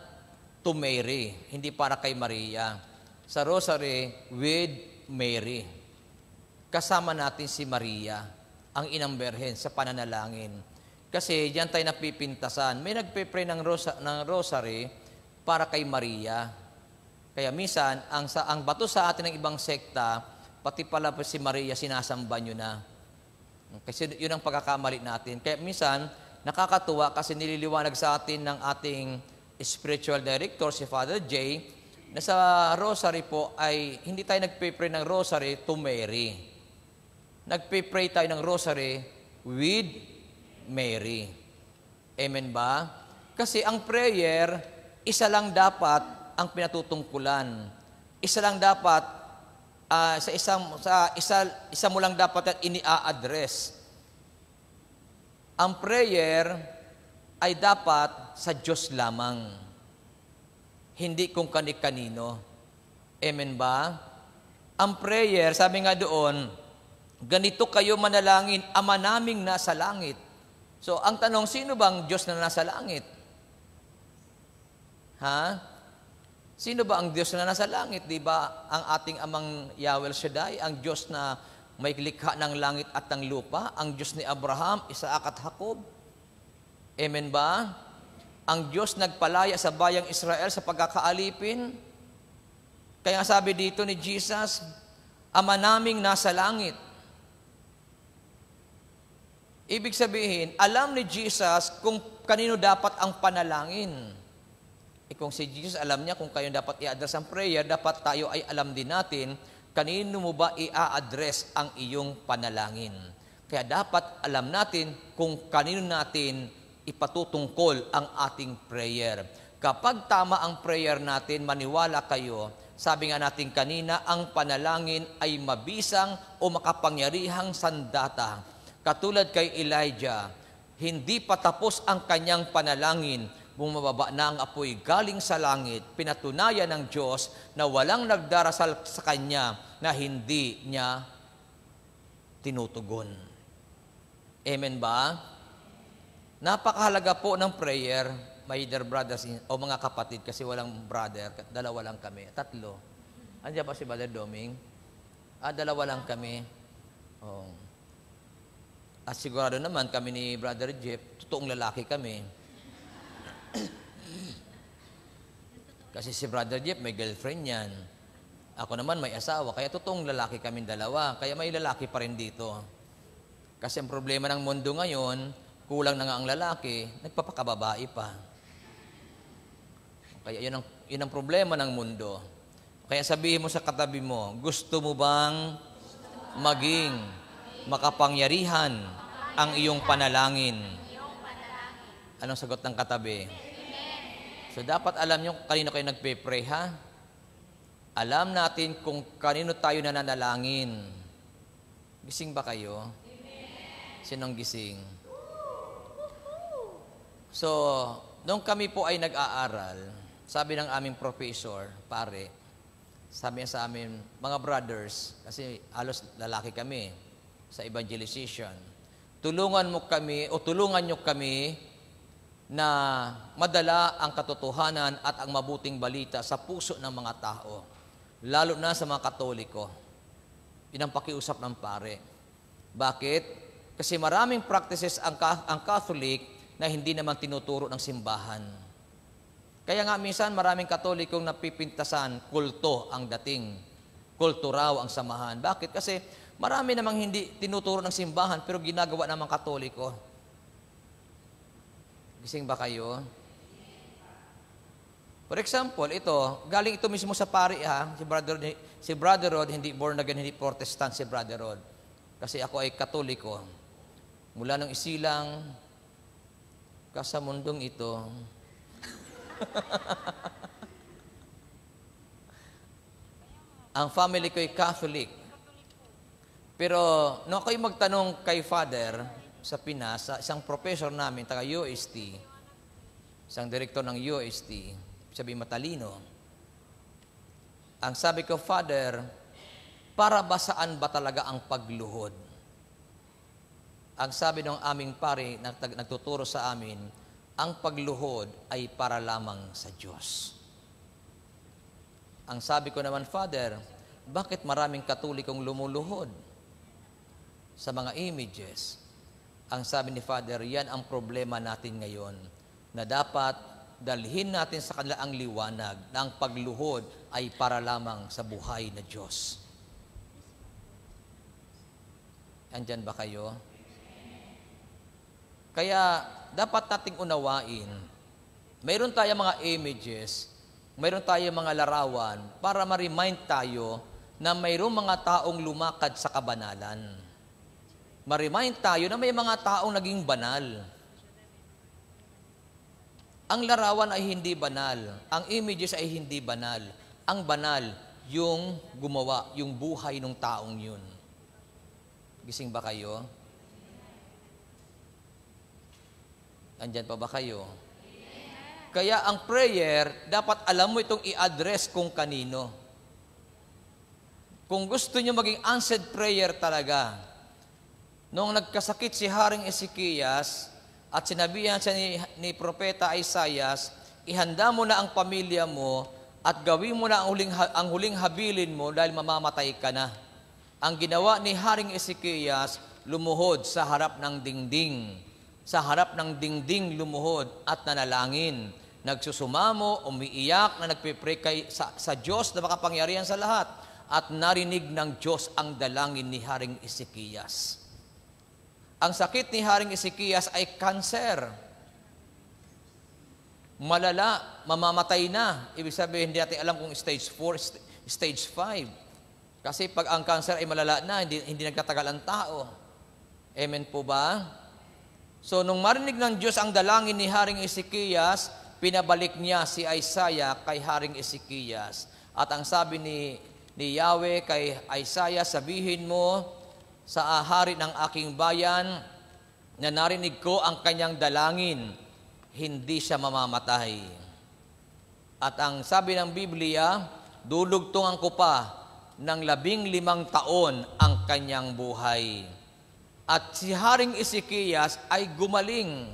to Mary, hindi para kay Maria. Sa rosary, with Mary. Kasama natin si Maria, ang inang Berhen, sa pananalangin. Kasi diyan tayo napipintasan. May nagpe-pray ng rosary para kay Maria. Kaya minsan, ang bato sa atin ng ibang sekta, pati pala si Maria, sinasamba nyo na. Kasi yun ang pagkakamali natin. Kaya minsan, nakakatuwa kasi nililiwanag sa atin ng ating spiritual director, si Father J, na sa rosary po ay hindi tayo nagpe-pray ng rosary to Mary. Nagpe-pray tayo ng rosary with Mary. Amen ba? Kasi ang prayer, isa lang dapat ang pinatutungkulan. Isa lang dapat, isa mo lang dapat at ini-address. Ang prayer ay dapat sa Diyos lamang. Hindi kung kani-kanino. Amen ba? Ang prayer, sabi nga doon, ganito kayo manalangin, Ama naming nasa langit. So, ang tanong, sino bang Diyos na nasa langit? Ha? Sino ba ang Diyos na nasa langit? Di ba ang ating amang Yahweh Shaddai, ang Diyos na may likha ng langit at ng lupa, ang Diyos ni Abraham, Isaac at Jacob? Amen ba? Ang Diyos nagpalaya sa bayang Israel sa pagkakaalipin. Kaya sabi dito ni Jesus, Ama naming nasa langit. Ibig sabihin, alam ni Jesus kung kanino dapat ang panalangin. Kung si Jesus alam niya kung kayo dapat i-address ang prayer, dapat tayo ay alam din natin kanino mo ba i-address ang iyong panalangin. Kaya dapat alam natin kung kanino natin ipatutungkol ang ating prayer. Kapag tama ang prayer natin, maniwala kayo, Sabi nga natin kanina, ang panalangin ay mabisang o makapangyarihang sandata. Katulad kay Elijah, hindi pa tapos ang kanyang panalangin, bumababa na ang apoy galing sa langit, pinatunayan ng Diyos na walang nagdarasal sa kanya na hindi niya tinutugon. Amen ba? Napakahalaga po ng prayer, my dear brothers o mga kapatid, kasi walang brother, dalawa lang kami, tatlo. Andiyan pa si Brother Doming? Dalawa lang kami. Oh. At sigurado naman kami ni Brother Jeff, totoong lalaki kami. Kasi si Brother Jeff may girlfriend yan. Ako naman may asawa, kaya totoong lalaki kami dalawa. Kaya may lalaki pa rin dito. Kasi ang problema ng mundo ngayon, kulang na nga ang lalaki, nagpapakababae pa. Kaya yun ang problema ng mundo. Kaya sabihin mo sa katabi mo, gusto mo bang maging makapangyarihan ang iyong panalangin? Anong sagot ng katabi? So dapat alam nyo kanino kayo nagpe-pray, ha? Alam natin kung kanino tayo nananalangin. Gising ba kayo? Sinong gising? So, nung kami po ay nag-aaral, sabi ng aming professor, pare, sabi niya sa amin, mga brothers, kasi halos lalaki kami sa evangelization, tulungan nyo kami na madala ang katotohanan at ang mabuting balita sa puso ng mga tao, lalo na sa mga Katoliko. Yun ang pakiusap ng pare. Bakit? Kasi maraming practices ang Catholic na hindi naman tinuturo ng simbahan. Kaya nga minsan maraming Katolikong napipintasan, kulto ang dating, kulto raw ang samahan. Bakit? Kasi marami namang hindi tinuturo ng simbahan pero ginagawa namang Katoliko. Gising ba kayo? For example, ito, galing ito mismo sa pari, ha? Si Brother Rod, hindi born again, hindi Protestant si Brother Rod. Kasi ako ay Katoliko. Mula nung isilang sa mundong ito. Ang family ko ay Catholic. Pero nung ako'y magtanong kay Father sa Pinas, isang professor namin, taga UST, isang direktor ng UST, sabi matalino, ang sabi ko, Father, para ba saan ba talaga ang pagluhod? Ang sabi ng aming pare, nagtuturo sa amin, ang pagluhod ay para lamang sa Diyos. Ang sabi ko naman, Father, bakit maraming Katolikong lumuluhod sa mga images? Ang sabi ni Father, yan ang problema natin ngayon, na dapat dalhin natin sa kanila ang liwanag na ang pagluhod ay para lamang sa buhay na Diyos. Andyan ba kayo? Kaya dapat nating unawain, mayroon tayong mga images, mayroon tayong mga larawan para ma-remind tayo na mayroong mga taong lumakad sa kabanalan. Ma-remind tayo na may mga taong naging banal. Ang larawan ay hindi banal. Ang images ay hindi banal. Ang banal, yung gumawa, yung buhay ng taong yun. Gising ba kayo? Andyan pa ba kayo? Kaya ang prayer, dapat alam mo itong i-address kung kanino. Kung gusto nyo maging answered prayer talaga, nung nagkasakit si Haring Ezekias at sinabihan siya ni Propeta Isaias, ihanda mo na ang pamilya mo at gawin mo na ang huling habilin mo dahil mamamatay ka na. Ang ginawa ni Haring Ezekias, lumuhod sa harap ng dingding. Sa harap ng dingding lumuhod at nanalangin. Nagsusumamo, umiiyak na nagpipray sa Diyos na makapangyarihan sa lahat. At narinig ng Diyos ang dalangin ni Haring Ezekias. Ang sakit ni Haring Ezekias ay cancer. Malala, mamamatay na. Ibig sabihin, hindi natin alam kung stage 4, stage 5. Kasi pag ang cancer ay malala na, hindi nagtatagal ang tao. Amen po ba? So, nung marinig ng Diyos ang dalangin ni Haring Ezekias, pinabalik niya si Isaiah kay Haring Ezekias. At ang sabi ni Yahweh kay Isaiah, sabihin mo sa hari ng aking bayan na narinig ko ang kanyang dalangin, hindi siya mamamatay. At ang sabi ng Biblia, dudugtungan ko pa ng 15 taon ang kanyang buhay. At si Haring Ezekias ay gumaling.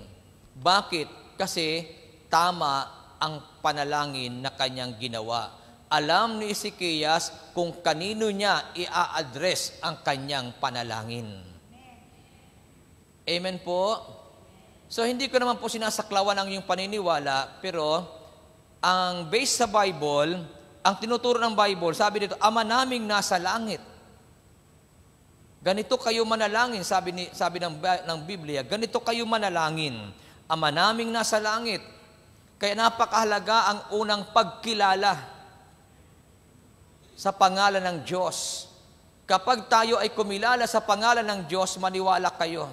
Bakit? Kasi tama ang panalangin na kanyang ginawa. Alam ni Ezekias kung kanino niya i-address ang kanyang panalangin. Amen po? So hindi ko naman po sinasaklawan ang iyong paniniwala, pero ang base sa Bible, ang tinuturo ng Bible, sabi dito, Ama naming nasa langit. Ganito kayo manalangin, sabi ng Biblia, ganito kayo manalangin, Ama naming nasa langit. Kaya napakahalaga ang unang pagkilala sa pangalan ng Diyos. Kapag tayo ay kumilala sa pangalan ng Diyos, maniwala kayo,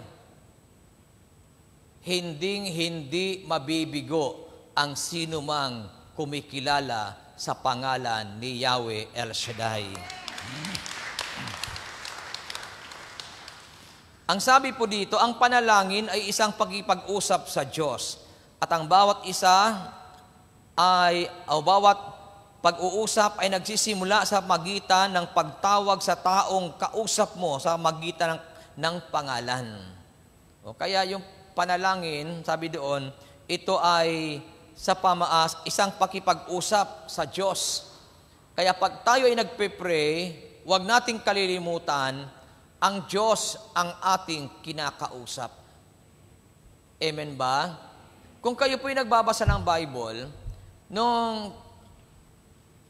hindi mabibigo ang sinumang kumikilala sa pangalan ni Yahweh El Shaddai. Ang sabi po dito, ang panalangin ay isang pagkipag-usap sa Diyos. At ang bawat isa bawat pag-uusap ay nagsisimula sa magitan ng pagtawag sa taong kausap mo, sa magitan ng pangalan. O kaya yung panalangin, sabi doon, ito ay sa pamaas, isang pakipag-usap sa Diyos. Kaya pag tayo ay nagpe-pray, huwag nating kalilimutan, ang Diyos ang ating kinakausap. Amen ba? Kung kayo po ay nagbabasa ng Bible, nung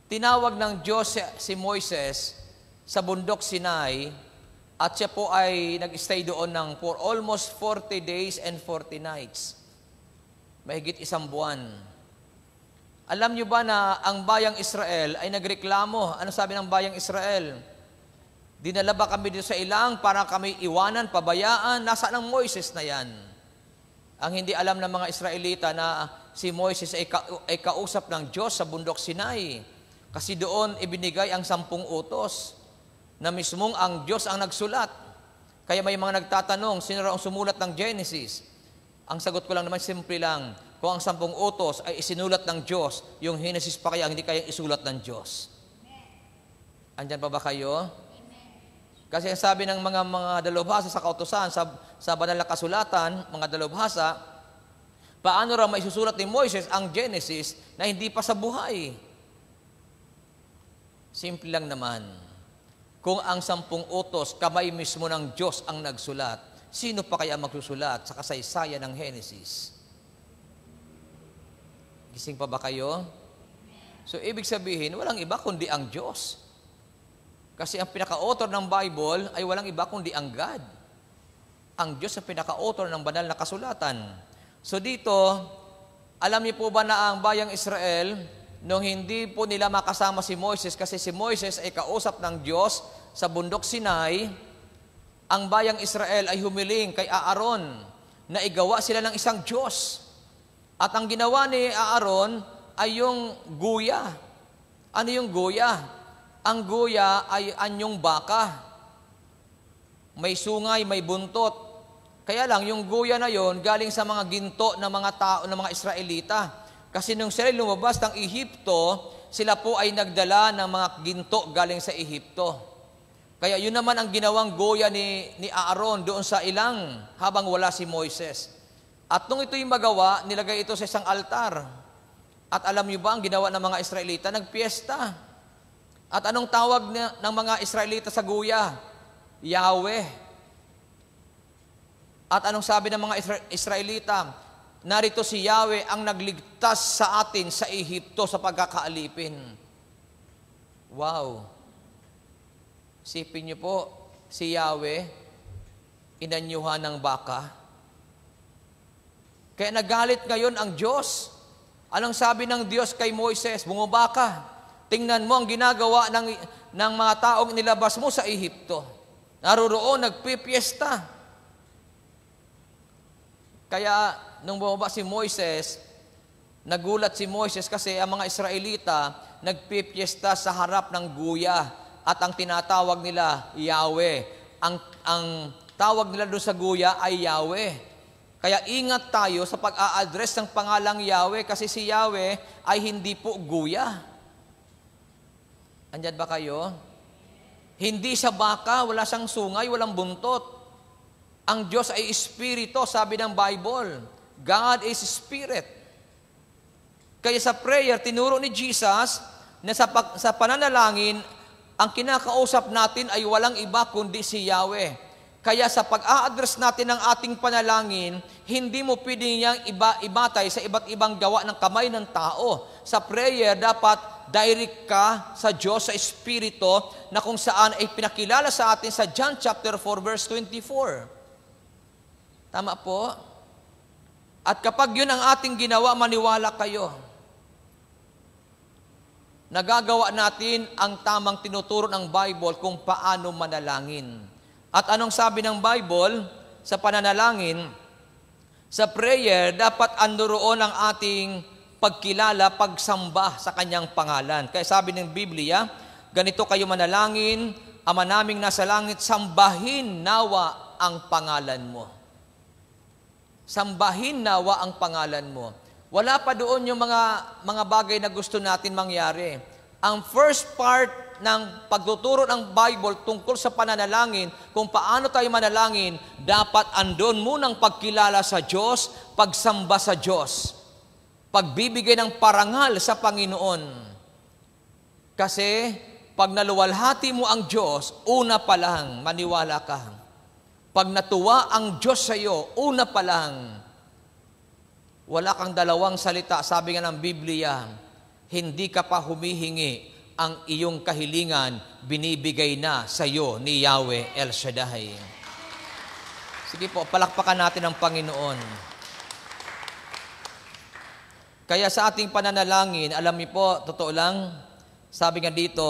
tinawag ng Diyos si Moises sa bundok Sinai, at siya po ay nag-stay doon for almost 40 days and 40 nights. Mahigit 1 buwan. Alam niyo ba na ang bayang Israel ay nagreklamo? Ano sabi ng bayang Israel? Dinala ba kami dito sa ilang para kami iwanan, pabayaan? Nasaan ang Moises na yan? Ang hindi alam ng mga Israelita na si Moises ay kausap ng Diyos sa bundok Sinai. Kasi doon ibinigay ang 10 utos na mismong ang Diyos ang nagsulat. Kaya may mga nagtatanong, sino raw ang sumulat ng Genesis? Ang sagot ko lang naman, simple lang. Kung ang 10 utos ay isinulat ng Diyos, yung Genesis pa kaya hindi kayang isulat ng Diyos. Andyan pa ba kayo? Kasi ang sabi ng mga dalubhasa sa kautusan, sa banal na kasulatan, mga dalubhasa, paano raw maisusulat ni Moises ang Genesis na hindi pa sa buhay? Simple lang naman. Kung ang 10 utos, kamay mismo ng Diyos ang nagsulat, sino pa kaya magsusulat sa kasaysayan ng Genesis? Gising pa ba kayo? So, ibig sabihin, walang iba kundi ang Diyos. Kasi ang pinaka-author ng Bible ay walang iba kundi ang God. Ang Diyos ang pinaka-author ng banal na kasulatan. So dito, alam niyo po ba na ang bayang Israel, nung hindi po nila makasama si Moises, kasi si Moises ay kausap ng Diyos sa bundok Sinai, ang bayang Israel ay humiling kay Aaron na igawa sila ng isang Diyos. At ang ginawa ni Aaron ay yung guya. Ano yung guya? Ang guya ay anyong baka. May sungay, may buntot. Kaya lang, yung guya na yon galing sa mga ginto ng mga tao, ng mga Israelita. Kasi nung sila lumabas ng Ehipto, sila po ay nagdala ng mga ginto galing sa Ehipto. Kaya yun naman ang ginawang guya ni Aaron doon sa ilang habang wala si Moises. At nung ito'y magawa, nilagay ito sa isang altar. At alam niyo ba ang ginawa ng mga Israelita? Nagpiesta. At anong tawag ng mga Israelita sa guya? Yahweh. At anong sabi ng mga Israelita? Narito si Yahweh ang nagligtas sa atin sa Ehipto sa pagkakaalipin. Wow. Isipin niyo po, si Yahweh, inanyuhan ng baka. Kaya nagalit ngayon ang Diyos. Anong sabi ng Diyos kay Moises? Bumaba ka. Tingnan mo ang ginagawa ng mga taong nilabas mo sa Ehipto. Naroroon, nagpipiesta. Kaya, nung bumaba si Moises, nagulat si Moises kasi ang mga Israelita, nagpipiesta sa harap ng guya at ang tinatawag nila Yahweh. Ang tawag nila doon sa guya ay Yahweh. Kaya ingat tayo sa pag-a-address ng pangalang Yahweh kasi si Yahweh ay hindi po guya. Andyan ba kayo? Hindi siya baka, wala siyang sungay, walang buntot. Ang Diyos ay Espiritu, sabi ng Bible. God is Spirit. Kaya sa prayer, tinuro ni Jesus na sa pananalangin, ang kinakausap natin ay walang iba kundi si Yahweh. Kaya sa pag-a-address natin ng ating panalangin, hindi mo pwedeng niyang ibatay sa iba't ibang gawa ng kamay ng tao. Sa prayer, dapat direct ka sa Diyos, sa Espiritu, na kung saan ay pinakilala sa atin sa John chapter 4, verse 24. Tama po? At kapag yun ang ating ginawa, maniwala kayo. Nagagawa natin ang tamang tinuturo ng Bible kung paano manalangin. At anong sabi ng Bible sa pananalangin? Sa prayer, dapat andoroon ang ating pagkilala, pagsamba sa kanyang pangalan. Kaya sabi ng Biblia, ganito kayo manalangin, Ama naming nasa langit, sambahin nawa ang pangalan mo. Sambahin nawa ang pangalan mo. Wala pa doon yung mga bagay na gusto natin mangyari. Ang first part ng pagtuturo ng Bible tungkol sa pananalangin, kung paano tayo manalangin, dapat andon munang pagkilala sa Diyos, pagsamba sa Diyos, pagbibigay ng parangal sa Panginoon. Kasi pag naluwalhati mo ang Diyos, una pa lang, maniwala ka. Pag natuwa ang Diyos sa iyo, una pa lang, wala kang dalawang salita. Sabi nga ng Biblia, hindi ka pa humihingi, ang iyong kahilingan binibigay na sa iyo ni Yahweh El Shaddai. Sige po, palakpakan natin ang Panginoon. Kaya sa ating pananalangin, alam niyo po, totoo lang, sabi nga dito,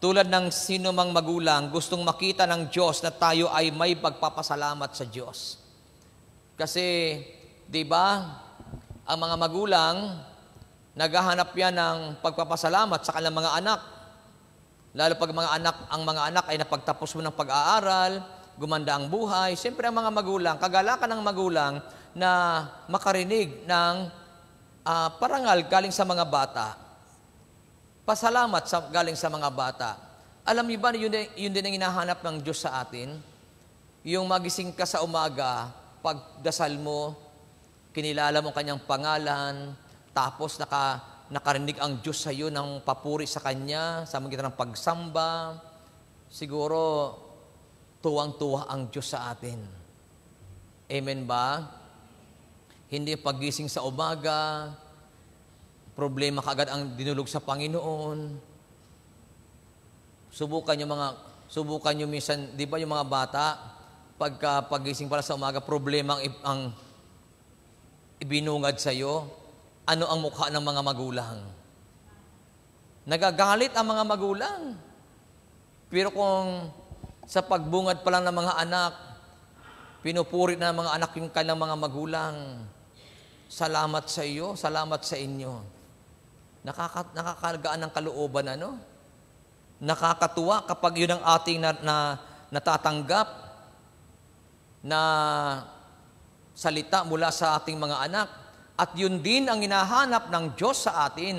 tulad ng sino mang magulang, gustong makita ng Diyos na tayo ay may pagpapasalamat sa Diyos. Kasi, di ba, ang mga magulang, naghahanap yan ng pagpapasalamat sa kanilang mga anak. Lalo pag ang mga anak ay napagtapos mo ng pag-aaral, gumanda ang buhay. Siyempre ang mga magulang, kagalakan ng magulang na makarinig ng parangal galing sa mga bata. Pasalamat galing sa mga bata. Alam niyo ba, yun din ang hinahanap ng Diyos sa atin? Yung magising ka sa umaga, pagdasal mo, kinilala mo kanyang pangalan, tapos nakarinig ang Diyos sa iyo ng papuri sa Kanya, sa magitan ng pagsamba, siguro tuwang-tuwa ang Diyos sa atin. Amen ba? Hindi pagising sa umaga, problema kaagad ang dinulog sa Panginoon. Subukan nyo minsan, di ba yung mga bata, pagka pagising pala sa umaga, problema ang ibinungad sa iyo. Ano ang mukha ng mga magulang? Nagagalit ang mga magulang. Pero kung sa pagbungad pa lang ng mga anak, pinupuri na ng mga anak yung kanilang mga magulang, salamat sa iyo, salamat sa inyo. Nakakagaan ng kalooban, ano? Nakakatuwa kapag yun ang ating natatanggap na salita mula sa ating mga anak. At yun din ang hinahanap ng Diyos sa atin.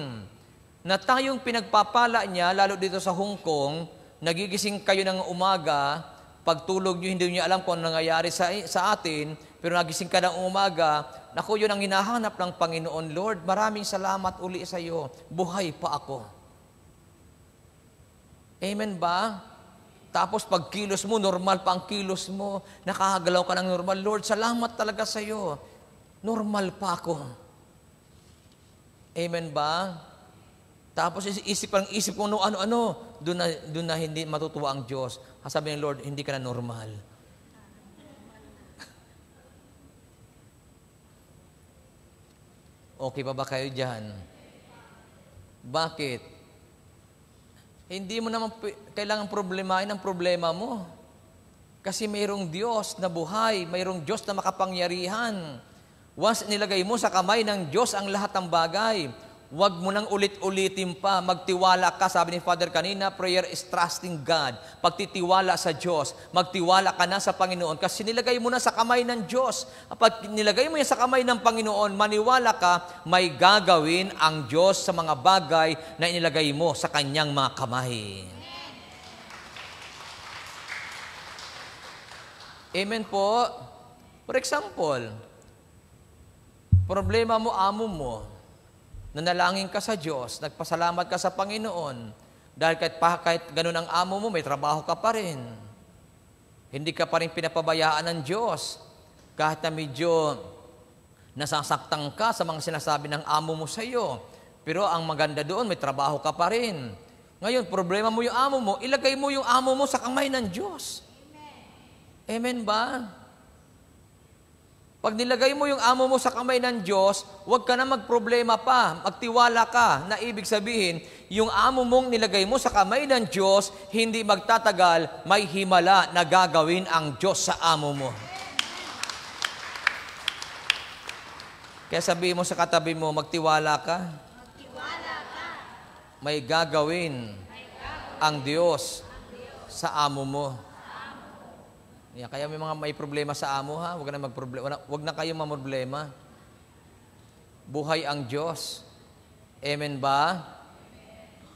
Na tayong pinagpapala niya, lalo dito sa Hong Kong, nagigising kayo ng umaga, pagtulog nyo, hindi nyo alam kung ano nangyayari sa atin, pero nagising ka ng umaga, naku, yun ang hinahanap ng Panginoon. Lord, maraming salamat uli sa iyo. Buhay pa ako. Amen ba? Tapos pag kilos mo, normal pa ang kilos mo, nakakagalaw ka ng normal. Lord, salamat talaga sa iyo. Normal pa ako. Amen ba? Tapos isip ko ano, doon na hindi matutuwa ang Diyos. Sabi ng Lord, hindi ka na normal. Okay pa ba kayo dyan? Bakit? Hindi mo naman kailangan problemahin ang problema mo. Kasi mayroong Diyos na buhay, mayroong Diyos na makapangyarihan. Once nilagay mo sa kamay ng Diyos ang lahat ng bagay, Huwag mo nang ulit-ulitin pa. Magtiwala ka. Sabi ni Father kanina, prayer is trusting God. Pagtitiwala sa Diyos. Magtiwala ka na sa Panginoon kasi nilagay mo na sa kamay ng Diyos. Pag nilagay mo yan sa kamay ng Panginoon, maniwala ka, may gagawin ang Diyos sa mga bagay na inilagay mo sa Kanyang mga kamay. Amen po. For example, problema mo, amo mo, nanalangin ka sa Diyos, nagpasalamat ka sa Panginoon, dahil kahit ganun ang amo mo, may trabaho ka pa rin. Hindi ka pa rin pinapabayaan ng Diyos. Kahit na medyo nasasaktan ka sa mga sinasabi ng amo mo sa iyo, pero ang maganda doon, may trabaho ka pa rin. Ngayon, problema mo yung amo mo, ilagay mo yung amo mo sa kamay ng Diyos. Amen ba? Pag nilagay mo yung amo mo sa kamay ng Diyos, huwag ka na magproblema pa, magtiwala ka, na ibig sabihin, yung amo mong nilagay mo sa kamay ng Diyos, hindi magtatagal, may himala na gagawin ang Diyos sa amo mo. Kaya sabihin mo sa katabi mo, magtiwala ka. Magtiwala ka. May gagawin ang Diyos sa amo mo. Yeah, kaya may mga may problema sa amo ha, huwag na magproblema, huwag na kayong mamroblema. Buhay ang Diyos. Amen ba?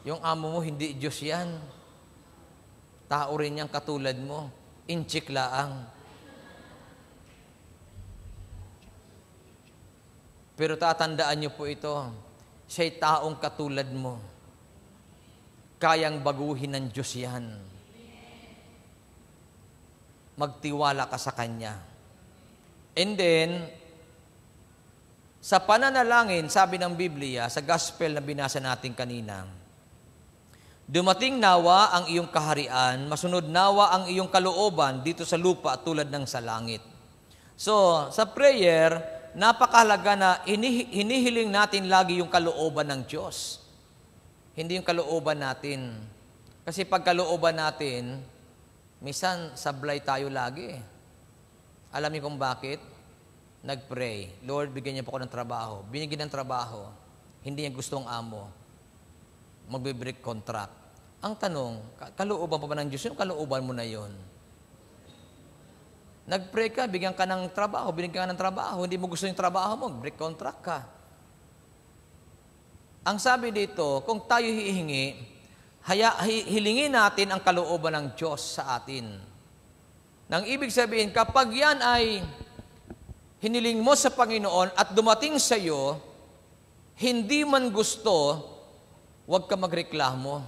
Yung amo mo hindi Diyos yan. Tao rin yang katulad mo. Inchik laang. Pero tatandaan niyo po ito, siya'y taong katulad mo. Kayang baguhin ng Diyos yan. Magtiwala ka sa Kanya. And then, sa pananalangin, sabi ng Biblia, sa gospel na binasa natin kanina, dumating nawa ang iyong kaharian, masunod nawa ang iyong kalooban dito sa lupa tulad ng sa langit. So, sa prayer, napakahalaga na hinihiling natin lagi yung kalooban ng Diyos. Hindi yung kalooban natin. Kasi pag kalooban natin, minsan, sablay tayo lagi. Alam niyo kung bakit? Nag-pray. Lord, bigyan niyo po ako ng trabaho. Binigyan ng trabaho. Hindi niya gustong amo. Magbe-break contract. Ang tanong, kalooban pa ba ng Diyos? Yung kalooban mo na yon. Nag-pray ka, bigyan ka ng trabaho. Binigyan ka ng trabaho. Hindi mo gusto yung trabaho mo, break contract ka. Ang sabi dito, kung tayo hihingi, hilingin natin ang kalooban ng Diyos sa atin. Nang ibig sabihin, kapag yan ay hiniling mo sa Panginoon at dumating sa iyo, hindi man gusto, huwag ka magreklamo.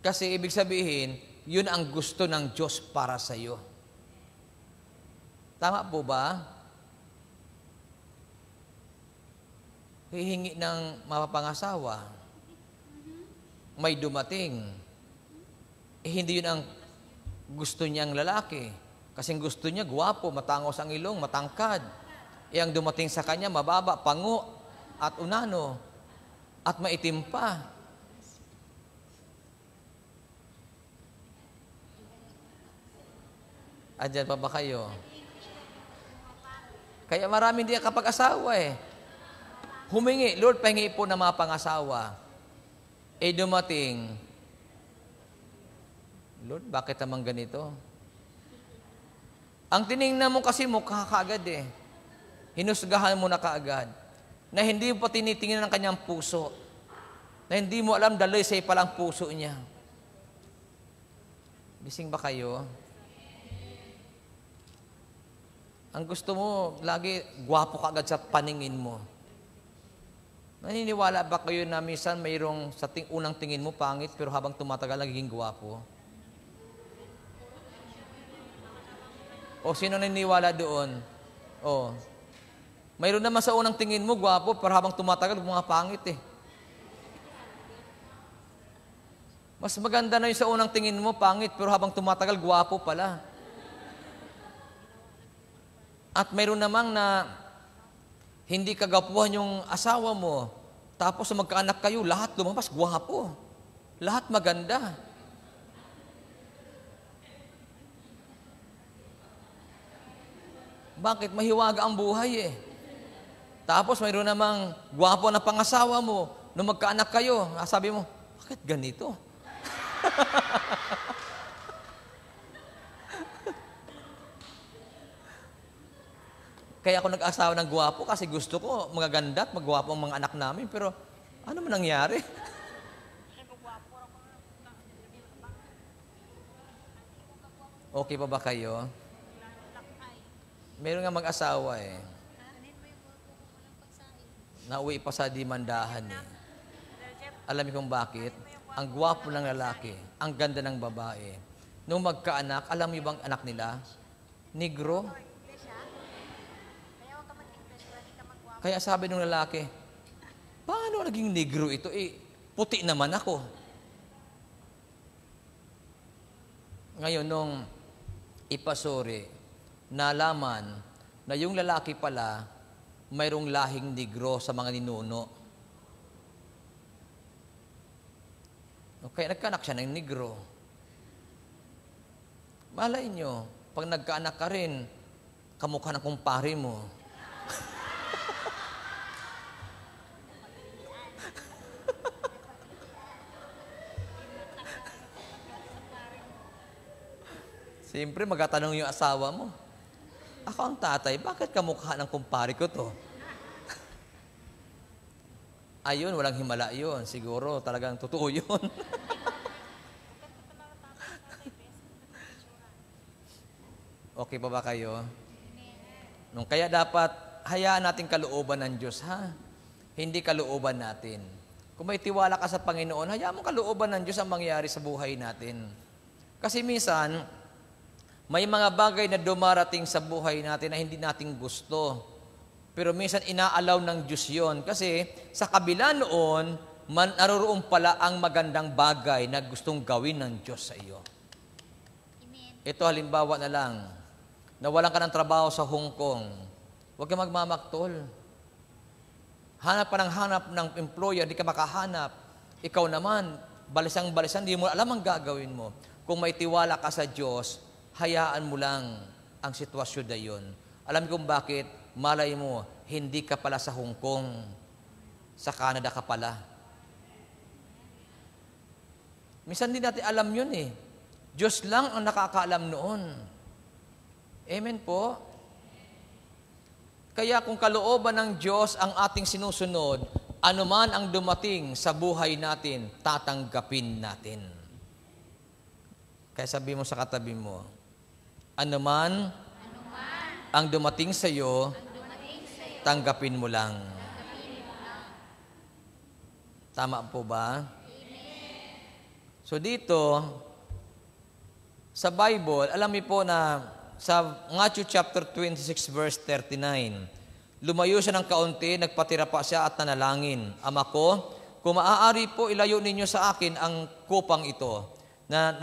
Kasi ibig sabihin, yun ang gusto ng Diyos para sa iyo. Tama po ba? Hihingi ng mapapangasawa, may dumating, hindi yun ang gusto niyang lalaki. Kasing gusto niya, guwapo, matangos ang ilong, matangkad. Ang dumating sa kanya, mababa, pango, at unano, at maitim pa. Andyan pa ba kayo? Kaya marami hindi kapag-asawa eh. Humingi, Lord, pahingi po ng mga pangasawa. Dumating, Lord, bakit naman ganito? Ang tinignan mo kasi mukha kaagad eh. Hinusgahan mo na kaagad. Na hindi mo pa tinitingnan ng kanyang puso. Na hindi mo alam dalisay pala ang puso niya. Bising ba kayo? Ang gusto mo, lagi gwapo kaagad sa paningin mo. Naniniwala ba kayo na minsan mayroong sa unang tingin mo pangit pero habang tumatagal nagiging gwapo? O sino naniniwala doon? O, mayroon naman sa unang tingin mo gwapo pero habang tumatagal mga pangit eh. Mas maganda na yung sa unang tingin mo pangit pero habang tumatagal gwapo pala. At mayroon namang na hindi kagapuhan yung asawa mo. Tapos magkaanak kayo, lahat lumabas, gwapo. Lahat maganda. Bakit? Mahiwaga ang buhay eh. Tapos mayroon namang gwapo na pangasawa mo, nung magkaanak kayo, sabi mo, bakit ganito? Kaya ako nag-asawa ng gwapo kasi gusto ko magaganda at magwapo ang mga anak namin. Pero ano man nangyari? Okay pa ba kayo? Meron nga mag-asawa eh. Nauwi pa sa dimandahan eh. Alam niyo kung bakit? Ang gwapo ng lalaki, ang ganda ng babae. Nung magkaanak, alam niyo bang anak nila? Negro. Kaya sabi ng lalaki, paano naging negro ito? Puti naman ako. Ngayon, nung ipasuri, nalaman na yung lalaki pala, mayroong lahing negro sa mga ninuno. Kaya nagkaanak siya ng negro. Malay nyo, pag nagkaanak ka rin, kamukha ng kumpare mo. Siyempre, magtatanong yung asawa mo, ako ang tatay, bakit kamukha ng kumpare ko to? Ayun, walang himala yun. Siguro, talagang totoo yun. Okay pa ba kayo? Nung kaya dapat, hayaan natin kalooban ng Diyos, ha? Hindi kalooban natin. Kung may tiwala ka sa Panginoon, hayaan mo kalooban ng Diyos ang mangyari sa buhay natin. Kasi minsan, may mga bagay na dumarating sa buhay natin na hindi natin gusto. Pero minsan inaalaw ng Diyos yon. Kasi sa kabila noon, naroon pala ang magandang bagay na gustong gawin ng Diyos sa iyo. Amen. Ito halimbawa na lang, nawalan ka ng trabaho sa Hong Kong. Huwag ka magmamaktol. Hanap pa ng hanap ng employer, di ka makahanap. Ikaw naman, balisang-balisan, di mo alam ang gagawin mo. Kung may tiwala ka sa Diyos, hayaan mo lang ang sitwasyon na yun. Alam kung bakit, malay mo, hindi ka pala sa Hong Kong, sa Canada ka pala. Minsan din natin alam yun eh. Diyos lang ang nakakaalam noon. Amen po? Kaya kung kalooban ng Diyos ang ating sinusunod, anuman ang dumating sa buhay natin, tatanggapin natin. Kaya sabi mo sa katabi mo, anuman ang dumating sa iyo, tanggapin mo lang. Tama po ba? So dito, sa Bible, alam niyo po na sa Matthew chapter 26 verse 39, lumayo siya ng kaunti, nagpatira pa siya at nanalangin. Ama ko, kung maaari po ilayo ninyo sa akin ang kupang ito na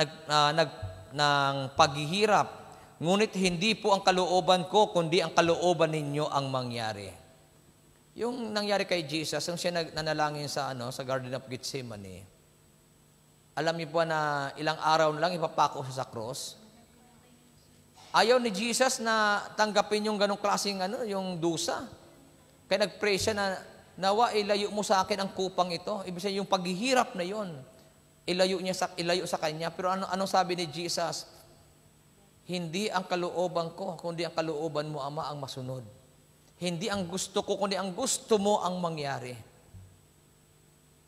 ng paghihirap, ngunit hindi po ang kalooban ko, kundi ang kalooban ninyo ang mangyari. Yung nangyari kay Jesus, nung siya nanalangin sa Garden of Gethsemane, alam niyo po na ilang araw na lang ipapako siya sa cross. Ayaw ni Jesus na tanggapin yung ganong klaseng yung dusa. Kaya nag-pray siya na, nawa, ilayo mo sa akin ang kupang ito. Ibig sabihin, yung paghihirap na yon, ilayo sa kanya. Pero anong sabi ni Jesus? Hindi ang kalooban ko, kundi ang kalooban mo, Ama, ang masunod. Hindi ang gusto ko, kundi ang gusto mo ang mangyari.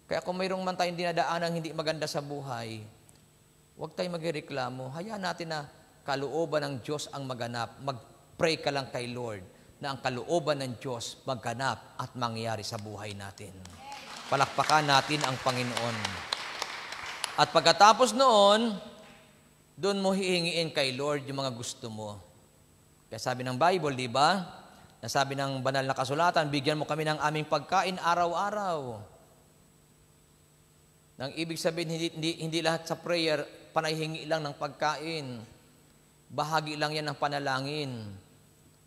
Kaya kung mayroong man tayong dinadaanang hindi maganda sa buhay, huwag tayong magreklamo. Hayaan natin na kalooban ng Diyos ang maganap. Mag-pray ka lang kay Lord na ang kalooban ng Diyos magganap at mangyari sa buhay natin. Palakpakan natin ang Panginoon. At pagkatapos noon, doon mo hihingiin kay Lord yung mga gusto mo. Kaya sabi ng Bible, di ba? Nasabi ng banal na kasulatan, bigyan mo kami ng aming pagkain araw-araw. Nang ibig sabihin, hindi lahat sa prayer, panahingi lang ng pagkain. Bahagi lang yan ng panalangin.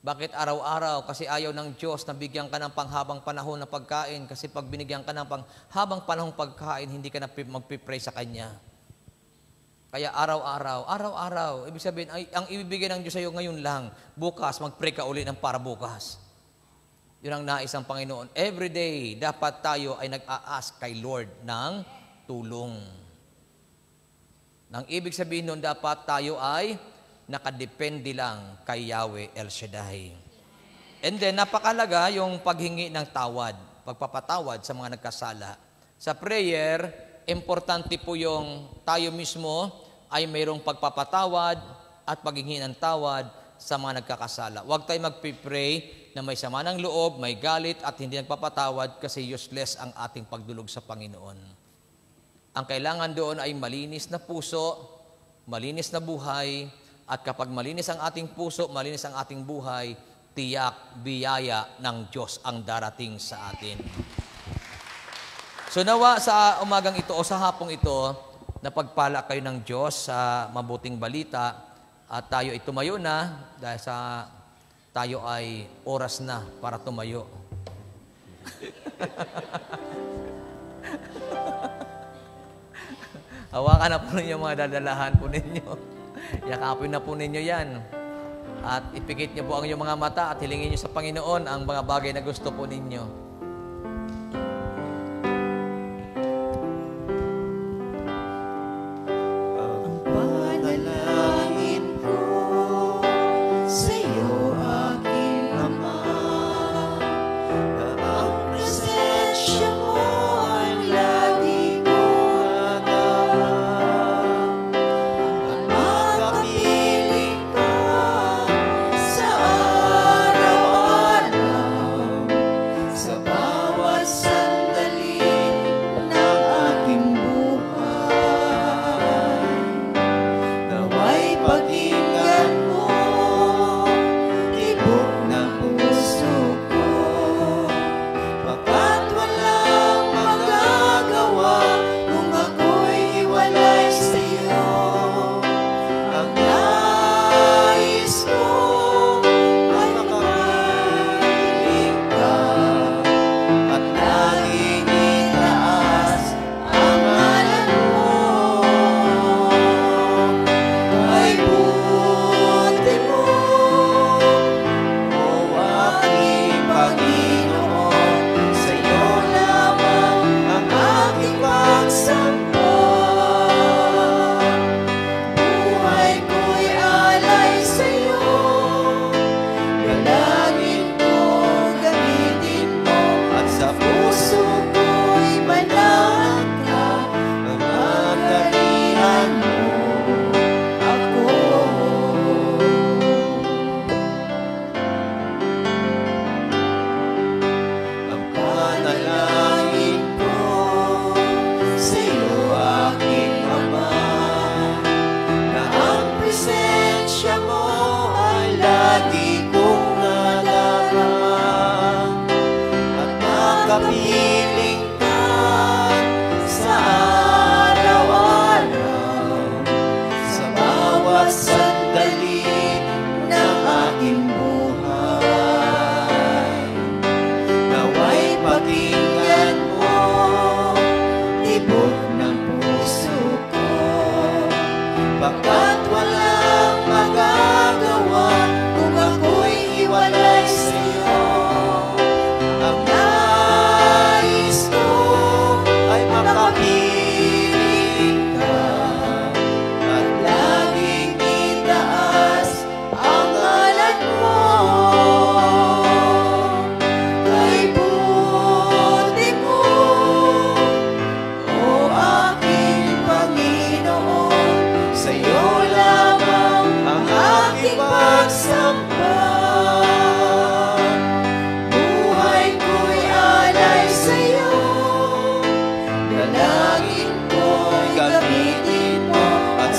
Bakit araw-araw? Kasi ayaw ng Diyos na bigyan ka ng panghabang panahon na pagkain. Kasi pag binigyan ka ng panghabang panahon pagkain, hindi ka na magpipray sa Kanya. Kaya araw-araw. Ibig sabihin, ang ibibigay ng Diyos sa iyo ngayon lang, bukas, mag-pray ka ulit ng para bukas. Yun ang nais ng Panginoon. Every day, dapat tayo ay nag-a-ask kay Lord ng tulong. Nang ibig sabihin nun, dapat tayo ay nakadepende lang kay Yahweh El Shaddai. And then, napakalaga yung paghingi ng tawad, pagpapatawad sa mga nagkasala. Sa prayer, importante po yung tayo mismo ay mayroong pagpapatawad at paghingi ng tawad sa mga nagkakasala. Huwag tayo magpipray na may sama ng loob, may galit at hindi nagpapatawad kasi useless ang ating pagdulog sa Panginoon. Ang kailangan doon ay malinis na puso, malinis na buhay, at kapag malinis ang ating puso, malinis ang ating buhay, tiyak, biyaya ng Diyos ang darating sa atin. So nawa sa umagang ito o sa hapong ito, napagpala kayo ng Diyos sa mabuting balita at tayo ay tumayo na dahil sa tayo ay oras na para tumayo. Hawakan na po ninyo mga dadalahan po ninyo. Yakapin na po ninyo yan. At ipikit niyo po ang inyong mga mata at hilingin niyo sa Panginoon ang mga bagay na gusto po ninyo.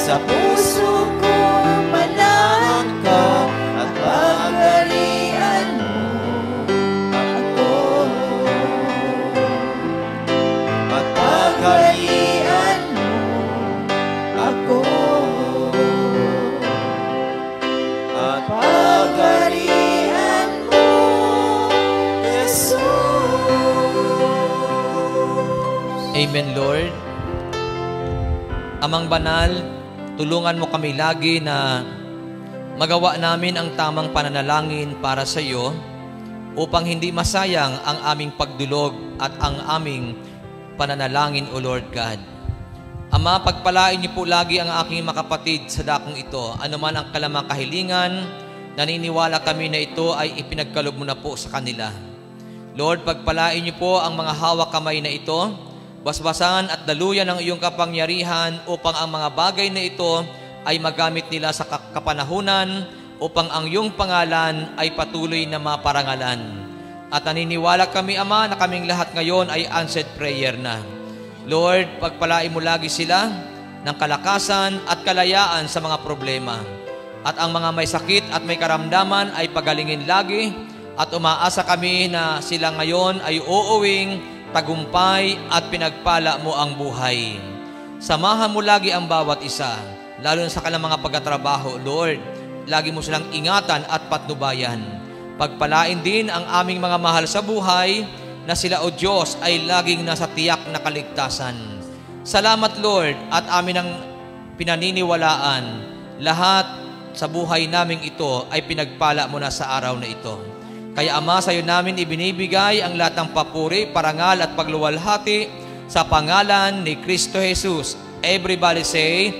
Sa puso ko manahan ka at pagarian mo ako. At pagarian mo ako. At pagarian mo, Jesus. Amen, Lord. Amang banal, tulungan mo kami lagi na magawa namin ang tamang pananalangin para sa iyo upang hindi masayang ang aming pagdulog at ang aming pananalangin, O Lord God. Ama, pagpalain niyo po lagi ang aking mga kapatid sa dakong ito. Ano man ang kalamang kahilingan, naniniwala kami na ito ay ipinagkaloob mo na po sa kanila. Lord, pagpalain niyo po ang mga hawak kamay na ito, basbasan at daluyan ng iyong kapangyarihan upang ang mga bagay na ito ay magamit nila sa kapanahunan upang ang iyong pangalan ay patuloy na maparangalan. At naniniwala kami, Ama, na kaming lahat ngayon ay answered prayer na. Lord, pagpalain mo lagi sila ng kalakasan at kalayaan sa mga problema. At ang mga may sakit at may karamdaman ay pagalingin lagi at umaasa kami na sila ngayon ay uuwing tagumpay at pinagpala mo ang buhay. Samahan mo lagi ang bawat isa, lalo na sa kanilang mga pagtatrabaho, Lord. Lagi mo silang ingatan at patnubayan. Pagpalain din ang aming mga mahal sa buhay na sila, O Diyos, ay laging nasa tiyak na kaligtasan. Salamat, Lord, at amin ang pinaniniwalaan. Lahat sa buhay naming ito ay pinagpala mo na sa araw na ito. Kaya, Ama, sa iyo namin ibinibigay ang lahat ng papuri, parangal at pagluwalhati sa pangalan ni Kristo Jesus. Everybody say,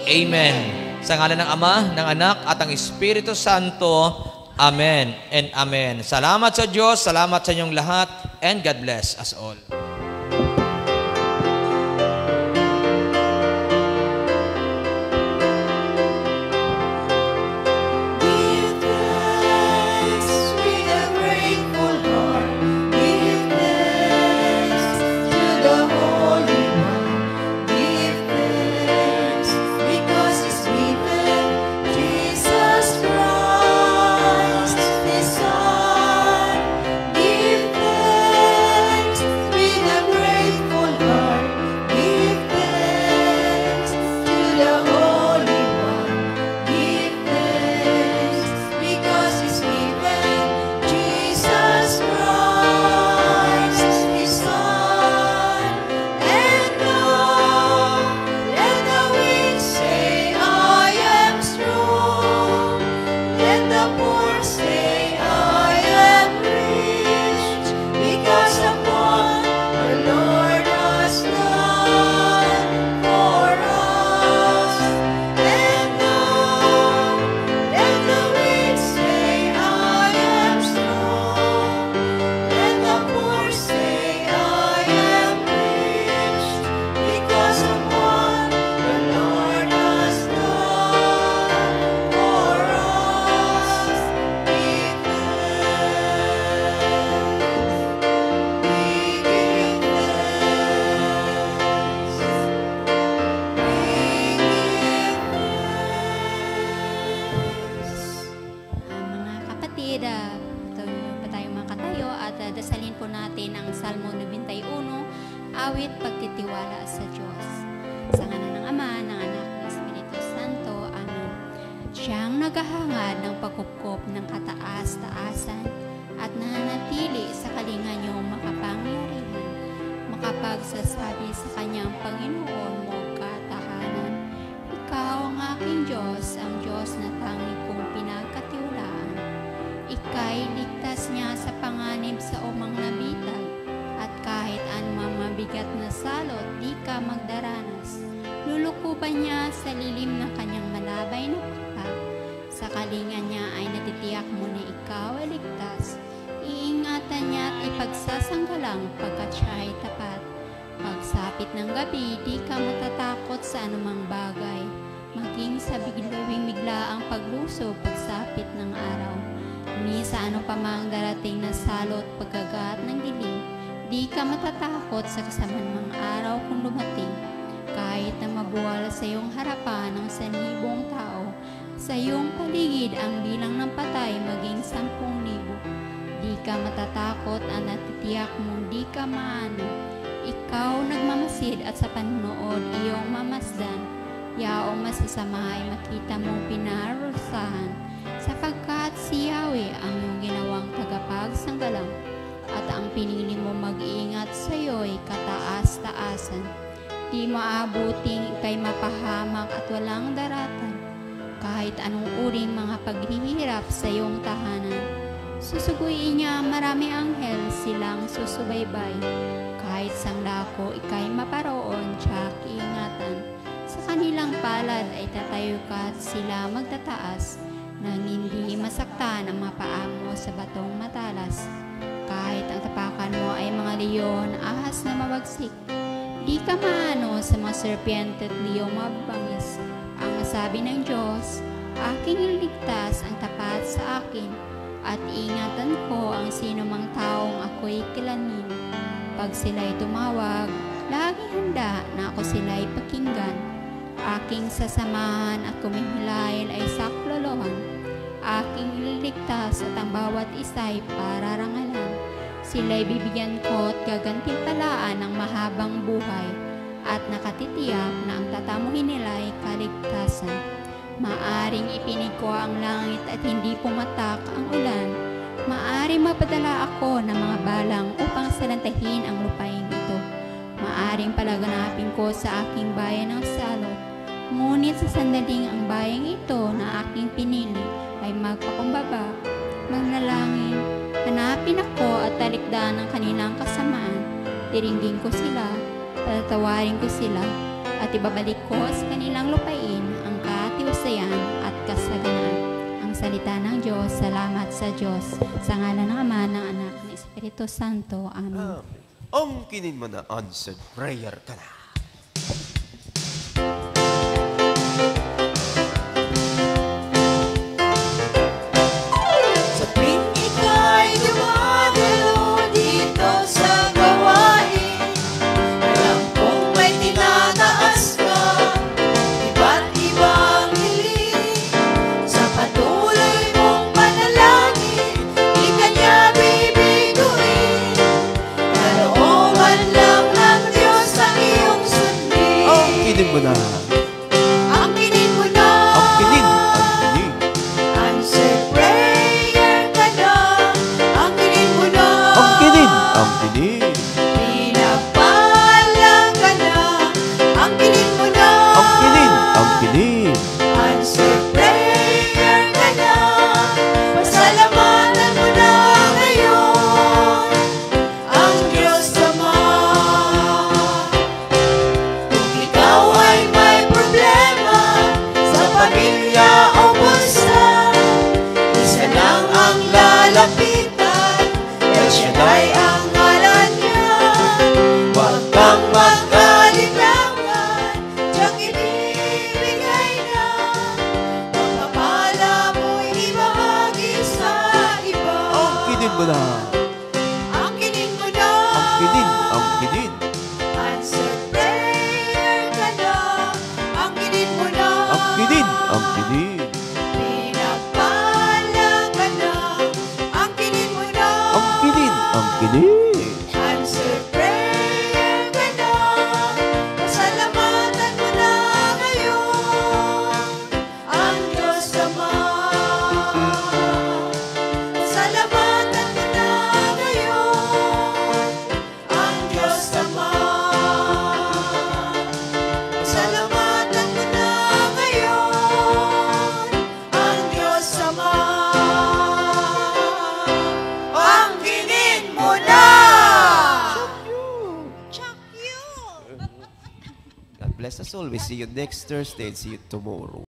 Amen. Sa ngalan ng Ama, ng Anak, at ng Espiritu Santo, Amen and Amen. Salamat sa Diyos, salamat sa inyong lahat, and God bless us all. awit pagtitiwala sa Diyos. Sa ngalan ng Ama, ng Anak, ng Espiritu Santo. Amen. Siyang naghahangad ng pagkupkop ng kataas-taasan at nananatili sa kalinga niyong makapangyarihan, makapagsasabi sa kanyang Panginoon mo katahanan. Ikaw ang aking Diyos, ang Diyos na tanging kong pinagkatiwalaan. Ika'y ligtas niya sa panganib sa umang nabitag, at kahit anumang mabigat na salot, di ka magdaranas. Lulukuban niya sa lilim ng kanyang malabay na pakpak. Sa kalinga niya ay natitiyak mo na ikaw ay ligtas. Iingatan niya at ipagsasanggalang pagkat siya ay tapat. Pagsapit ng gabi, di ka matatakot sa anumang bagay. Maging sa biglawing bigla ang pagluso pagsapit ng araw. Ni sa ano pa mang darating na salot pagkagat ng dilim, di ka matatakot sa kasamanmang araw kung dumating. Kahit na mabuwal sa iyong harapan ang 1,000 tao, sa iyong paligid ang bilang ng patay maging 10,000. Di ka matatakot at natitiyak mong di ka maano. Ikaw nagmamasid at sa panunood iyong mamasdan. Yaong masasama ay makita mong pinarusahan, sapagkat si Yahweh ang iyong ginawang tagapagsanggalang, at ang pinili mo mag-iingat sa iyo'y kataas-taasan. Di maabuting ika'y mapahamak at walang daratan, kahit anong uring mga paghihirap sa iyong tahanan. Susuguin niya marami anghel silang susubaybay. Kahit sanglako ikay maparoon, tiyak iingatan. Sa kanilang palad ay tatayo ka at sila magtataas, nang hindi masaktan ang mga paa mo sa batong matalas. Kahit ang tapakan mo ay mga leon, ahas na mabagsik, di ka maano sa mga serpiente at liyong mabangis. Ang sabi ng Diyos, aking iligtas ang tapat sa akin, at ingatan ko ang sino mang taong ako'y kilanin. Pag sila'y tumawag, lagi handa na ako sila'y pakinggan. Aking sasamahan at kumihilail ay saklolohan. Aking ililigtas at ang bawat isa'y pararangalan. Sila'y bibigyan ko at gagantimpalaan ng mahabang buhay, at nakatitiyak na ang tatamuhin nila'y kaligtasan. Maaring ipinig ko ang langit at hindi pumatak ang ulan. Maaring mapadala ako ng mga balang upang salantahin ang lupain ito. Maaring palaganapin ko sa aking bayan ng salot. Ngunit sa sandaling ang bayang ito na aking pinili ay magpakumbaba, manalangin, hanapin ako at talikdan ng kanilang kasamaan. Tiringgin ko sila, patatawarin ko sila, at ibabalik ko sa kanilang lupain ang katiwasayan at kasaganaan. Ang salita ng Diyos. Salamat sa Diyos. Sa ngalan ng Ama, ng Anak, ng Espiritu Santo. Amen. Ang kinin mo na answered prayer ka na. Sa tuwing ika'y dumadalo dito sa gawain, alam kong may tinataas ka, iba't ibang hiling. Sa patuloy mong panalangin, di ka niya bibiguin. Kalooban lang ng Diyos ang iyong sundin. Ang kinin mo na. Ang kinin mo na. Ang kinin. Ang kinin. Answer prayer ka na. Ang kinin mo na. Ang kinin. Ang kinin. Pinagpalang ka na. Ang kinin mo na. Ang kinin. Ang kinin. Answer prayer ka na. Pasalamatan mo na ngayon ang Diyos Ama. Kung ikaw ay may problema sa pamilya o bansa, isa lang ang lalapitan, El Shaddai ang ngalan niya. Huwag kang mag-alilangan, tiyang ibibigay na. Pagpapala mo'y ibahagi sa iba. Ang kinin mo na. Ang kinin mo na. Ang kinin. Ang kinin. Answer prayer ka na. Ang kinin mo na. Ang kinin. Ang kinin. Pinagpalang ka na. Ang kinin mo na. Ang kinin. Ang kinin. Answer prayer ka na. Pasalamatan mo na ngayon ang Diyos Ama. Pasalamatan mo na ngayon ang Diyos Ama. Pasalamatan mo na ngayon ang Diyos Ama. Ang kinin mo na. Chuck you. God bless us all. We see you next Thursday and see you tomorrow.